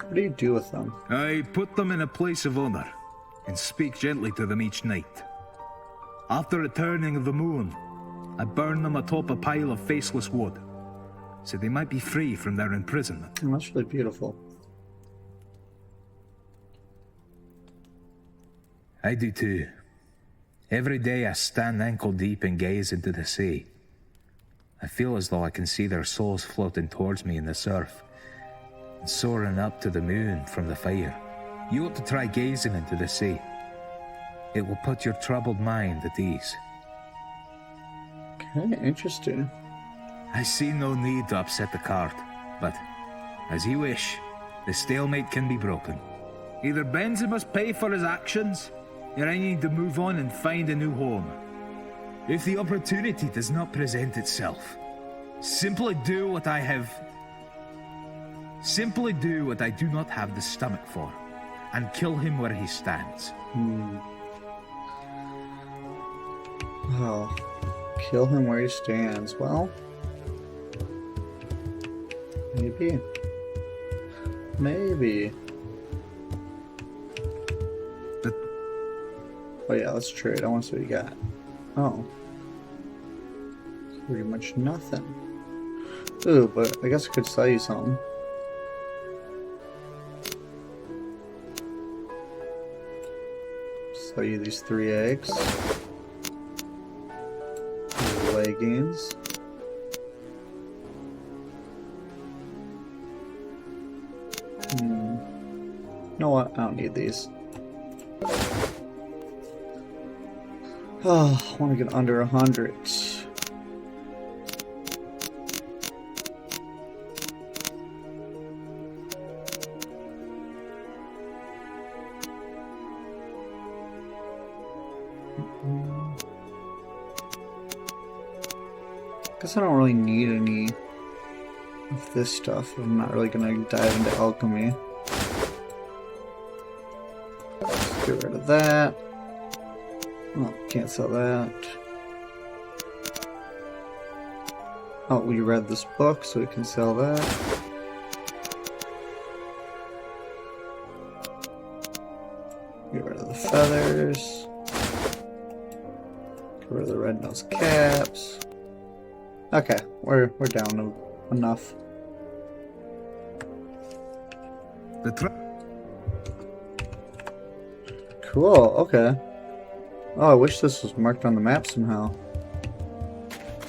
What do you do with them? I put them in a place of honor and speak gently to them each night. After returning of the moon, I burn them atop a pile of faceless wood, so they might be free from their imprisonment. Oh, that's really beautiful. I do too. Every day I stand ankle deep and gaze into the sea. I feel as though I can see their souls floating towards me in the surf, and soaring up to the moon from the fire. You ought to try gazing into the sea. It will put your troubled mind at ease. Okay, interesting. I see no need to upset the cart, but as you wish, the stalemate can be broken. Either Benzi must pay for his actions, or I need to move on and find a new home. If the opportunity does not present itself, simply do what I do not have the stomach for, and kill him where he stands. Oh, kill him where he stands. Well, maybe. Oh yeah, let's trade. I want to see what you got. Oh. Pretty much nothing. Ooh, but I guess I could sell you something. Sell you these 3 eggs. These leggings. You know what? I don't need these. Oh, I want to get under 100. Guess I don't really need any of this stuff. I'm not really gonna dive into alchemy. Let's get rid of that. Oh, can't sell that. Oh, we read this book, so we can sell that. Get rid of the feathers. Get rid of the red nose caps. Okay, we're down to enough. Cool, okay. Oh, I wish this was marked on the map somehow.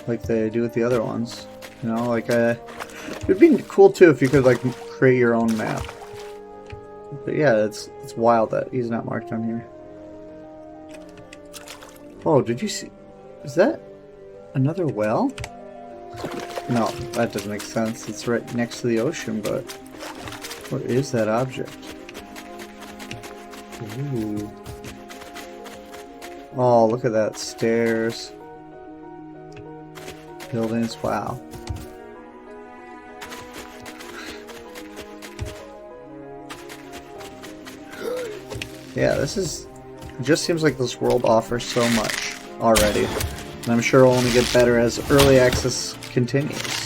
Like they do with the other ones. You know, like it'd be cool too if you could like create your own map. But yeah, it's wild that he's not marked on here. Oh, did you see? Is that another well? No, that doesn't make sense. It's right next to the ocean, but what is that object? Ooh. Oh, look at that. Stairs. Buildings. Wow. Yeah, this is... It just seems like this world offers so much already. And I'm sure it'll only get better as early access continues.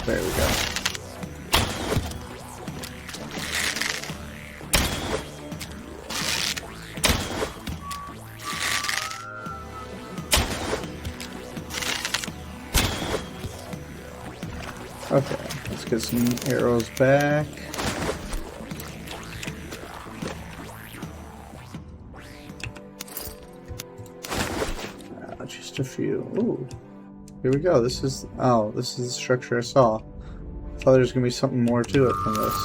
There we go. Okay, let's get some arrows back. Just a few. Ooh. Here we go. This is... Oh, this is the structure I saw. I thought there was going to be something more to it than this.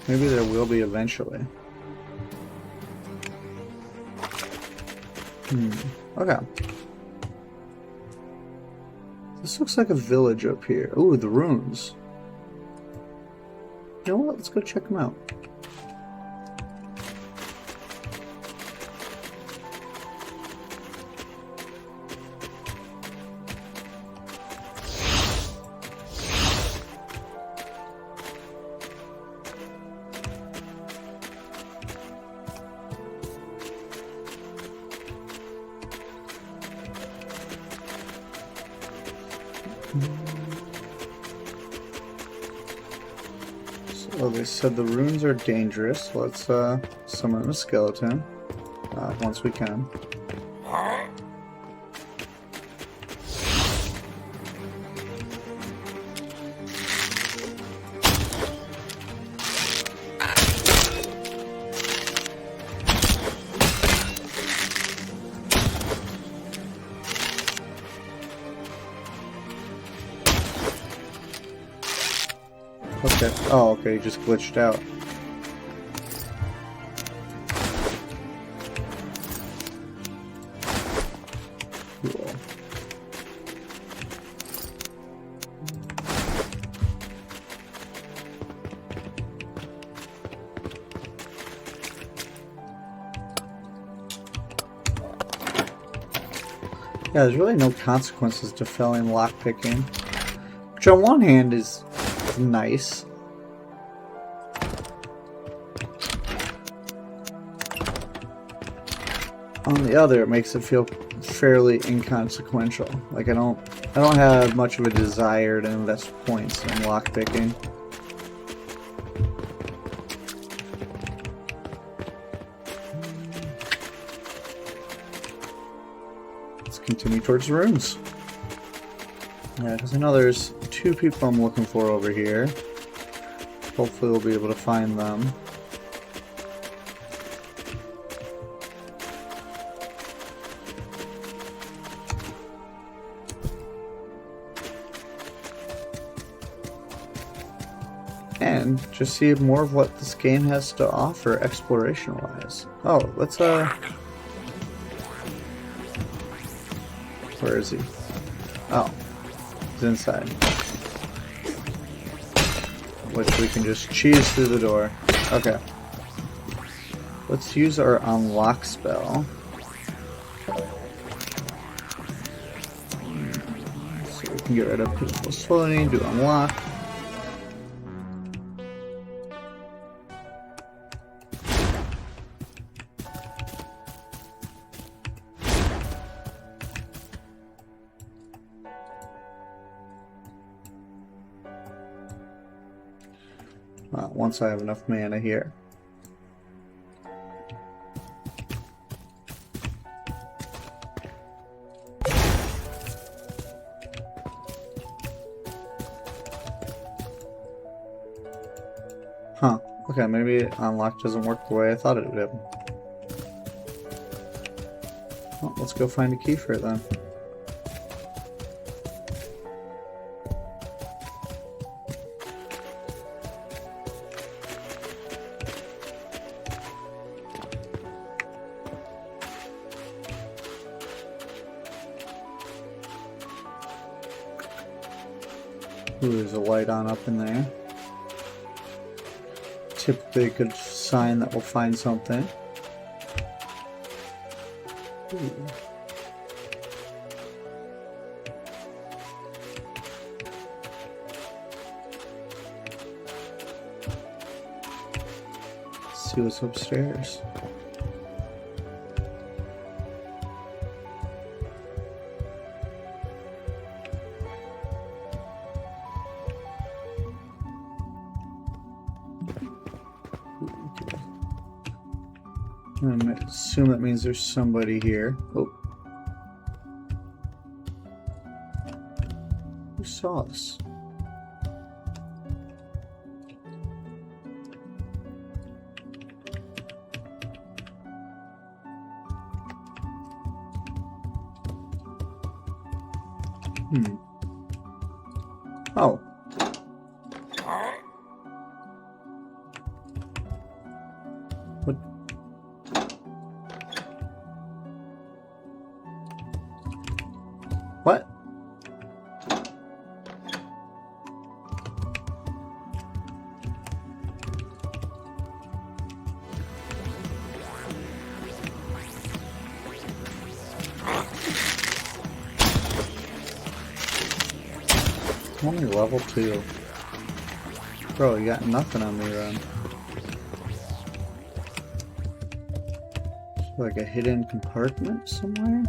Maybe there will be eventually. Okay. This looks like a village up here. Ooh, the ruins. You know what? Let's go check them out. So they said the runes are dangerous. Let's summon a skeleton once we can. Okay. Oh, okay, he just glitched out. Cool. Yeah, there's really no consequences to failing lockpicking. Which on one hand is nice. On the other, it makes it feel fairly inconsequential. Like I don't have much of a desire to invest points in lockpicking. Let's continue towards the ruins. Yeah, because I know there's 2 people I'm looking for over here. Hopefully we'll be able to find them. And just see more of what this game has to offer exploration-wise. Oh, let's where is he? Oh. He's inside. Which we can just cheese through the door. Okay. Let's use our unlock spell. So we can get rid of peaceful floating, do unlock. Once I have enough mana here. Huh. Okay, maybe unlock doesn't work the way I thought it did. Well, let's go find a key for it then. Ooh, there's a light on up in there. Typically a good sign that we'll find something. Ooh. Let's see what's upstairs. I assume that means there's somebody here. Oh. Who saw us? Oh. Only level 2. Bro, you got nothing on me, Ron. Like a hidden compartment somewhere?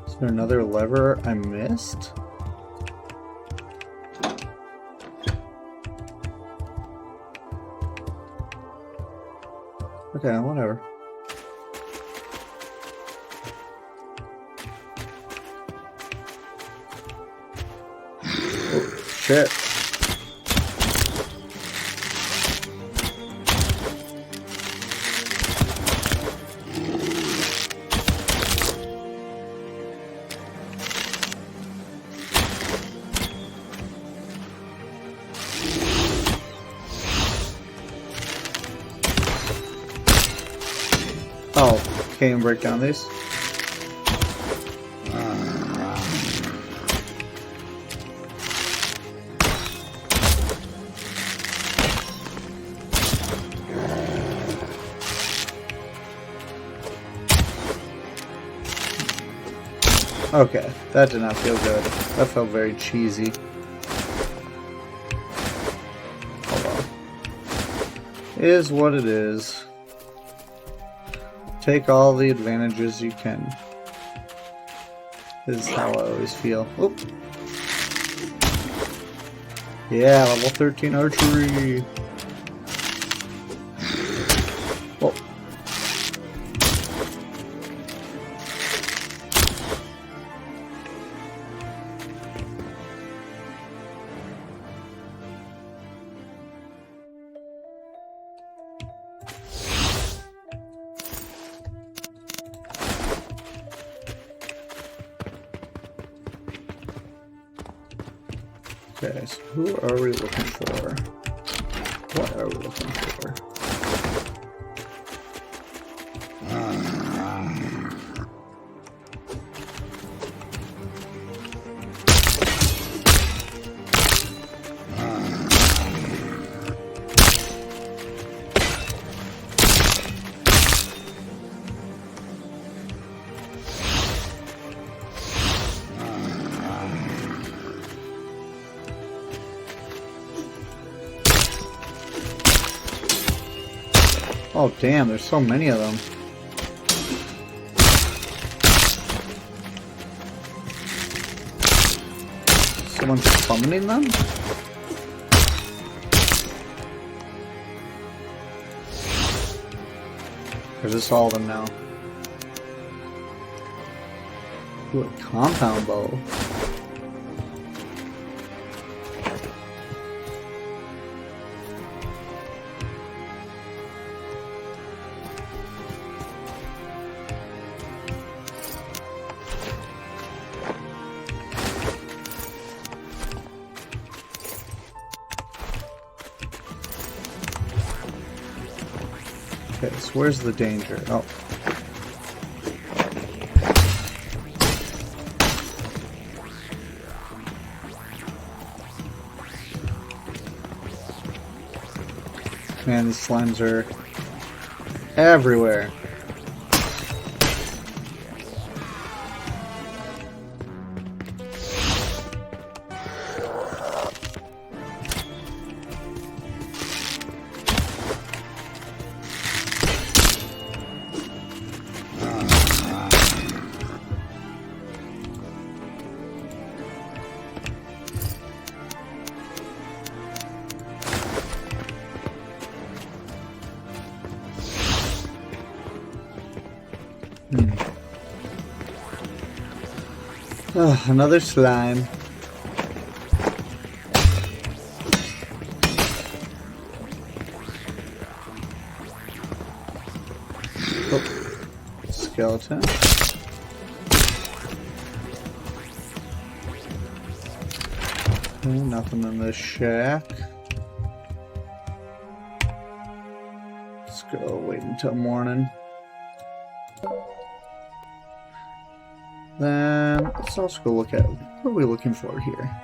Is there another lever I missed? Okay, whatever. Oh, shit. Oh, can't even break down these? Okay, that did not feel good. That felt very cheesy. Oh well. Is what it is. Take all the advantages you can. This is how I always feel. Oop. Yeah, level 13 archery. Oh. Okay, so who are we looking for? What are we looking for? Oh damn, there's so many of them. Someone's summoning them? Or is this all of them now? Ooh, a compound bow. Okay, so where's the danger? Oh. Man, these slimes are everywhere. Oh, another slime. Oh, skeleton. Okay, nothing in this shack. Let's go wait until morning. Then let's also go look at what are we looking for here.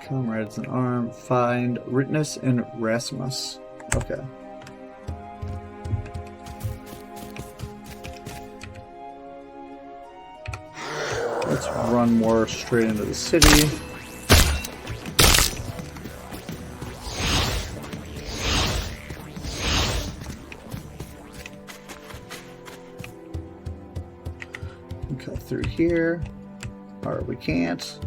Comrades in arm. Find Ritnus and Rasmus. Okay. Let's run more straight into the city. Cut through here. Or we can't.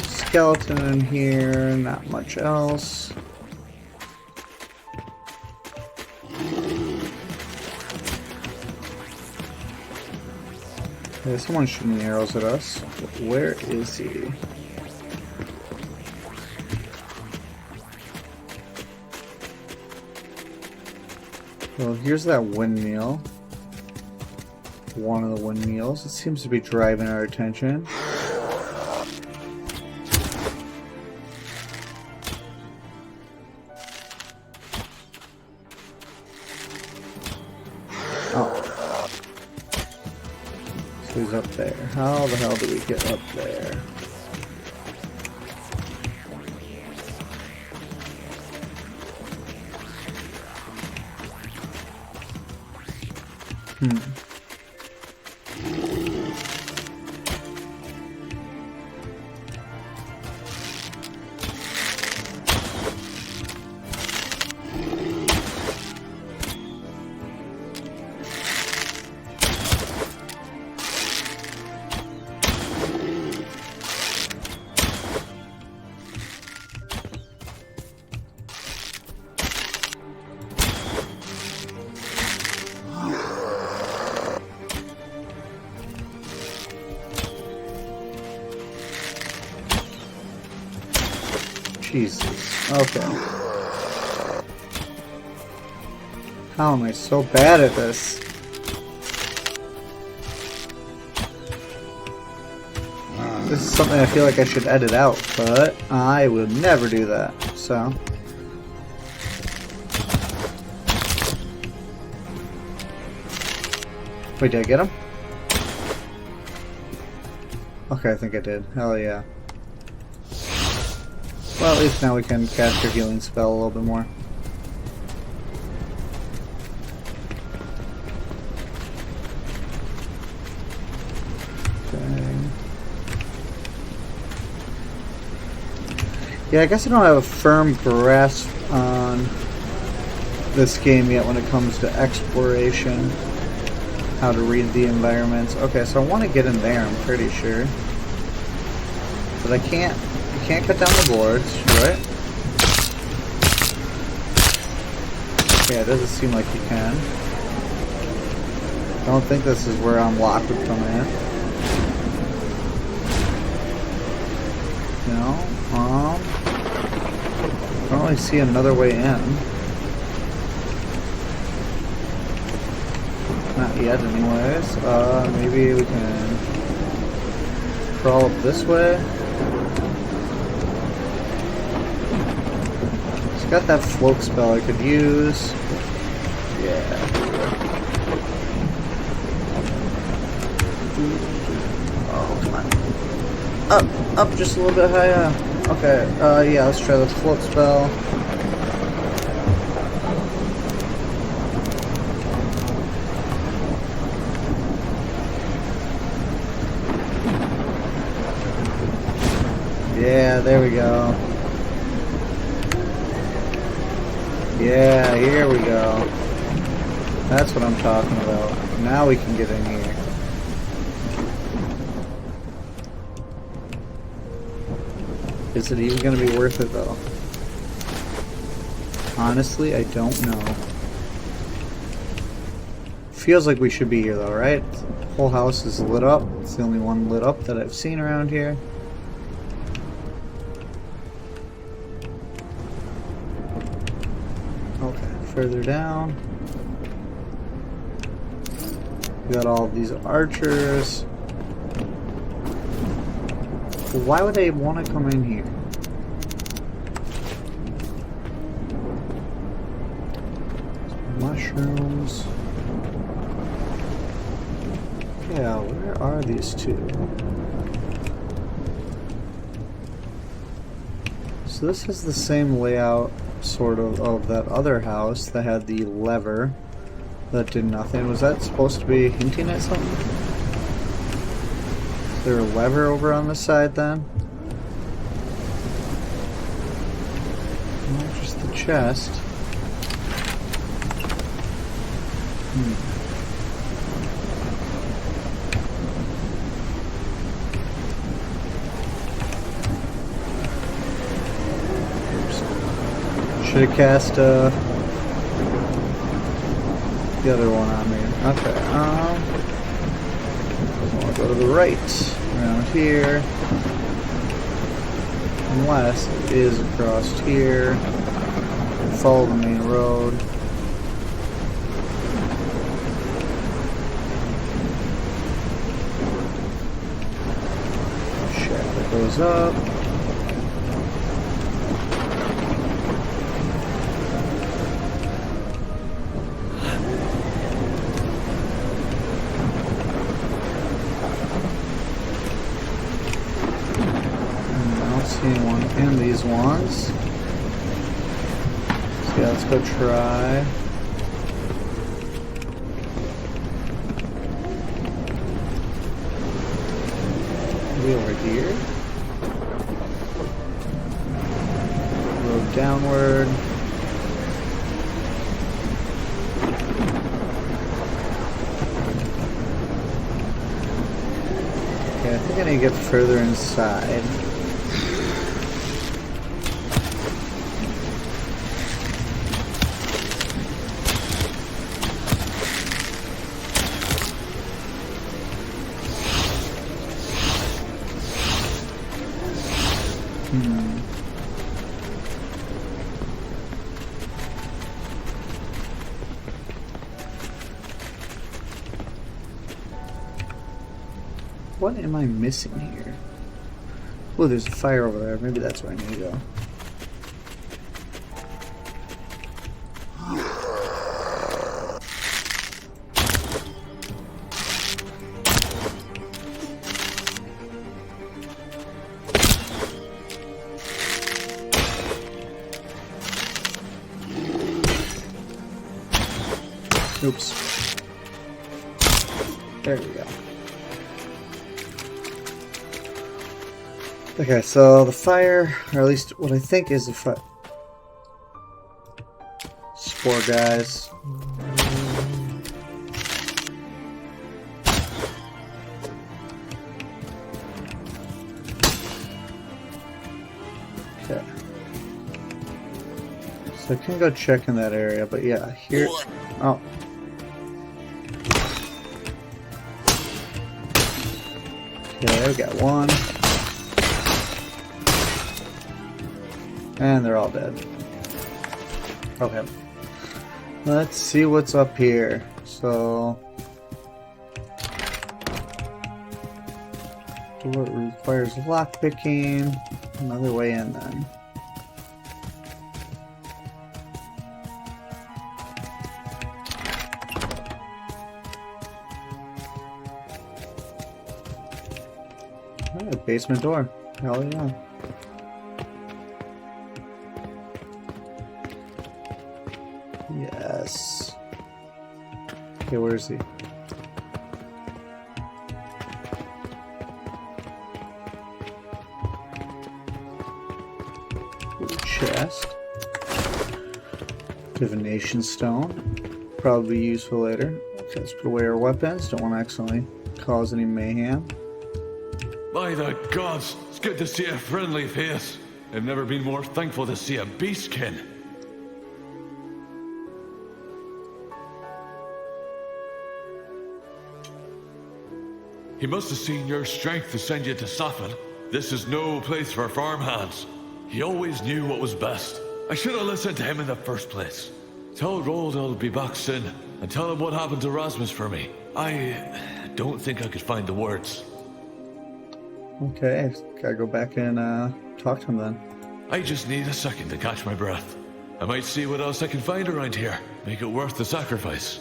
Skeleton in here, not much else. There's someone shooting arrows at us. Where is he? Well, here's that windmill. One of the windmills. It seems to be driving our attention. Oh. So he's up there. How the hell do we get up there? Jesus. Okay. How am I so bad at this? This is something I feel like I should edit out, but I would never do that, so. Wait, did I get him? Okay, I think I did. Hell yeah. Well, at least now we can cast our healing spell a little bit more. Okay. Yeah, I guess I don't have a firm grasp on this game yet when it comes to exploration. How to read the environments. Okay, so I want to get in there, I'm pretty sure. But I can't. You can't cut down the boards, right? Yeah, it doesn't seem like you can. I don't think this is where unlock would come in. No? I don't really see another way in. Not yet, anyways. Maybe we can crawl up this way. Got that float spell I could use. Yeah. Oh, come on. Up just a little bit higher. Okay, yeah, let's try the float spell. Yeah, there we go. Yeah, here we go. That's what I'm talking about. Now we can get in here. Is it even going to be worth it, though? Honestly, I don't know. Feels like we should be here, though, right? The whole house is lit up. It's the only one lit up that I've seen around here. Further down, we got all of these archers. Why would they want to come in here? mushrooms. Yeah, where are these two? So this is the same layout, sort of that other house that had the lever that did nothing. Was that supposed to be hinting at something? Is there a lever over on the side then? No, just the chest. Should have cast the other one on me. Okay, I'll go to the right, around here. Unless it is across here. Follow the main road. Shaft that goes up. One in these ones. So yeah, let's go try. Maybe over here. Road downward. Okay, I think I need to get further inside. What am I missing here? Oh, there's a fire over there. Maybe that's where I need to go. Oops. There we go. Okay, so the fire, or at least what I think is the fire. Spore guys. Okay. So I can go check in that area, but yeah, here. Oh. Okay, we got one. And they're all dead. Okay. Let's see what's up here. So... door requires lockpicking. Another way in then. Alright, basement door. Hell yeah. Yes. Okay, where is he? Ooh, chest. Divination stone. Probably useful later. Okay, let's put away our weapons. Don't want to accidentally cause any mayhem. By the gods, it's good to see a friendly face. I've never been more thankful to see a beastkin. He must have seen your strength to send you to Safed. This is no place for farmhands. He always knew what was best. I should have listened to him in the first place. Tell Rold I'll be back soon, and tell him what happened to Rasmus for me. I don't think I could find the words. Okay, gotta go back and talk to him then. I just need a second to catch my breath. I might see what else I can find around here. Make it worth the sacrifice.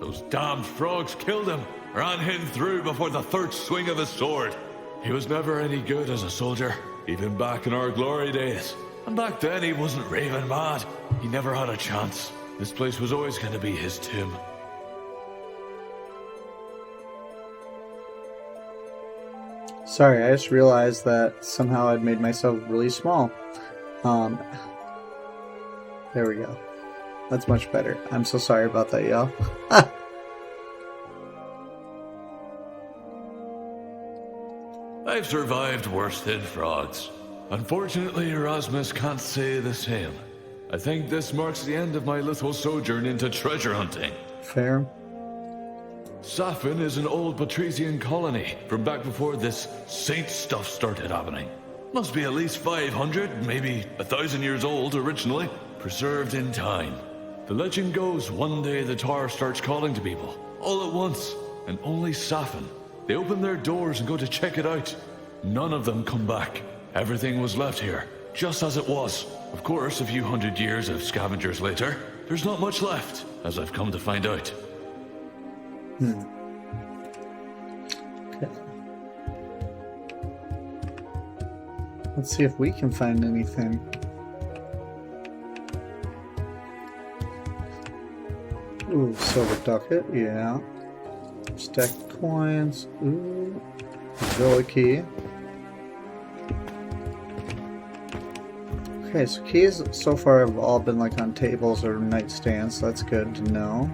Those damned frogs killed him. Ran him through before the third swing of his sword. He was never any good as a soldier, even back in our glory days. And back then he wasn't raving mad. He never had a chance. This place was always going to be his tomb. Sorry, I just realized that somehow I'd made myself really small. There we go. That's much better. I'm so sorry about that, y'all. I've survived worse than frogs. Unfortunately, Erasmus can't say the same. I think this marks the end of my little sojourn into treasure hunting. Fair. Safin is an old Patrician colony from back before this saint stuff started happening. Must be at least 500, maybe 1,000 years old originally, preserved in time. The legend goes one day the tower starts calling to people, all at once, and only Safin. They open their doors and go to check it out. None of them come back. Everything was left here, just as it was. Of course, a few hundred years of scavengers later, there's not much left, as I've come to find out. Okay. Let's see if we can find anything. Ooh, silver ducat, yeah. Stacked coins, ooh. Villa key. Okay, so keys so far have all been like on tables or nightstands, so that's good to know.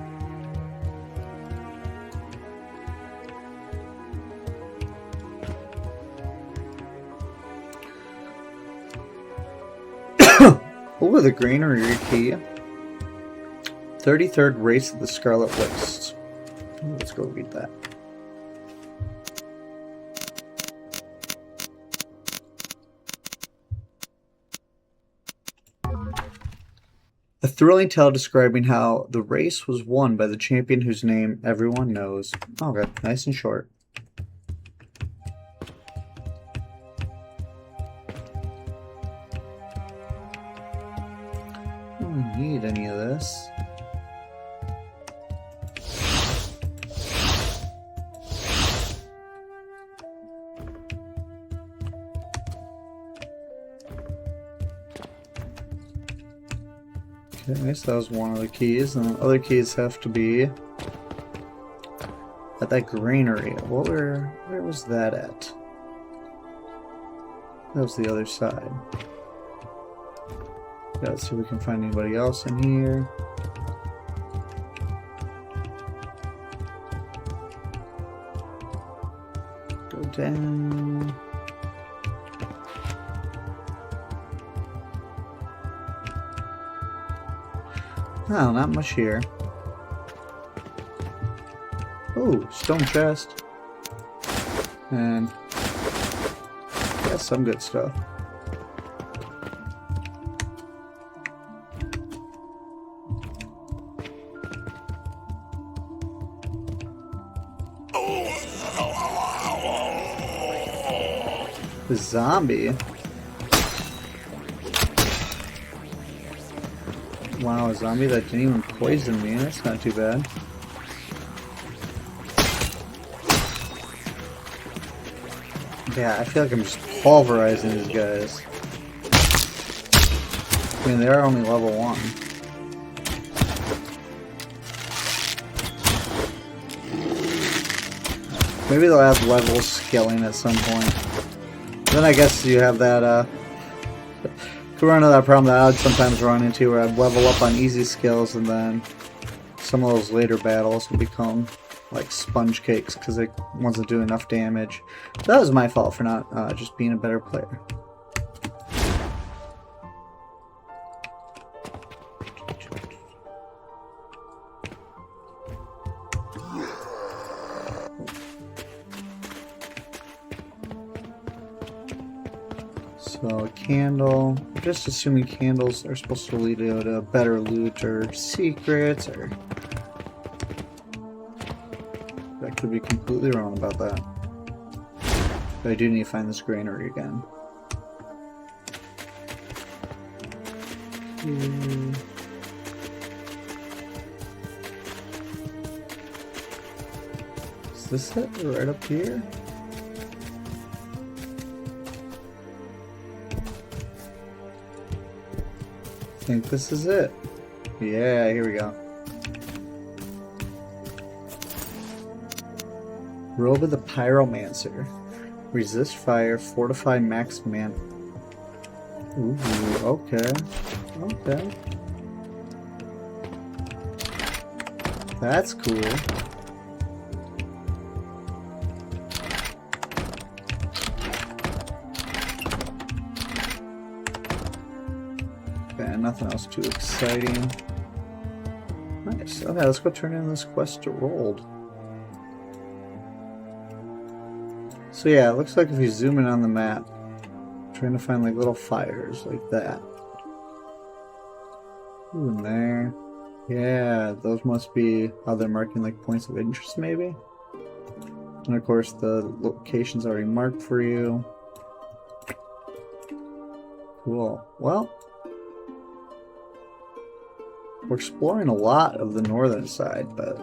Ooh, the granary key. 33rd Race of the Scarlet Waste. Let's go read that. A thrilling tale describing how the race was won by the champion whose name everyone knows. Okay, nice and short. I don't need any of this. Okay, so that was one of the keys, and the other keys have to be at that granary. Where was that at? That was the other side. Yeah, let's see if we can find anybody else in here. Go down. Oh, not much here. Oh, stone chest. And yeah, some good stuff. The zombie. Wow, a zombie that didn't even poison me. That's not too bad. Yeah, I feel like I'm just pulverizing these guys. I mean, they are only level 1. Maybe they'll have level scaling at some point. Then I guess you have that, could run into that problem that I would sometimes run into where I'd level up on easy skills and then some of those later battles would become like sponge cakes because it wasn't doing enough damage. That was my fault for not just being a better player. So a candle, just assuming candles are supposed to lead to better loot or secrets, or I could be completely wrong about that. But I do need to find this granary again. Is this it? Right up here? I think this is it. Yeah, here we go. Robe of the Pyromancer. Resist fire, fortify max man. Ooh, okay. Okay. That's cool. Okay, nothing else too exciting. Nice. Okay, let's go turn in this quest to rolled. So yeah, it looks like if you zoom in on the map, trying to find like little fires like that. Ooh, in there. Yeah, those must be how they're marking like points of interest maybe. And of course the location's already marked for you. Cool. Well, we're exploring a lot of the northern side, but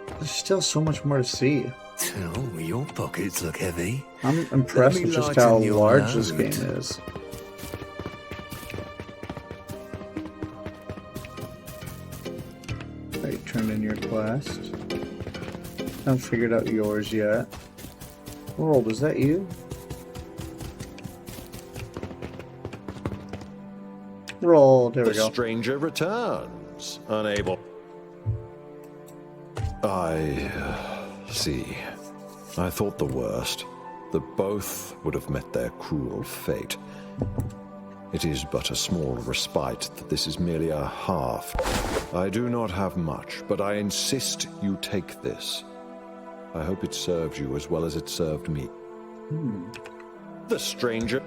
there's still so much more to see. Oh, your pockets look heavy. I'm impressed with just how large this game is. Right, turn in your quest. Haven't figured out yours yet. World, is that you? Roll, there we go. The stranger returns, unable. I see. I thought the worst, that both would have met their cruel fate. It is but a small respite that this is merely a half. I do not have much, but I insist you take this. I hope it serves you as well as it served me. The stranger.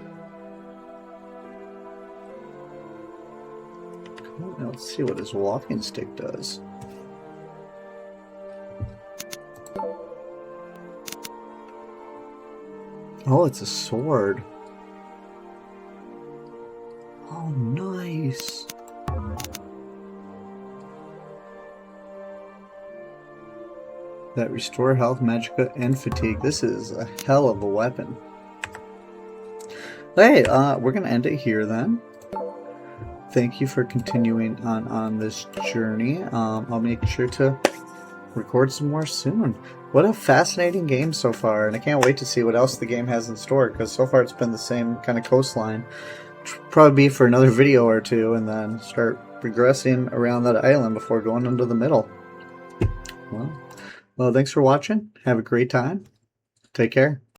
Cool. Now let's see what his walking stick does. Oh, it's a sword. Oh, nice. That restore health, magicka, and fatigue. This is a hell of a weapon. Hey, we're gonna end it here then. Thank you for continuing on this journey. I'll make sure to record some more soon. What a fascinating game so far, and I can't wait to see what else the game has in store, because so far it's been the same kind of coastline. Probably be for another video or two, and then start progressing around that island before going into the middle. Well, thanks for watching. Have a great time. Take care.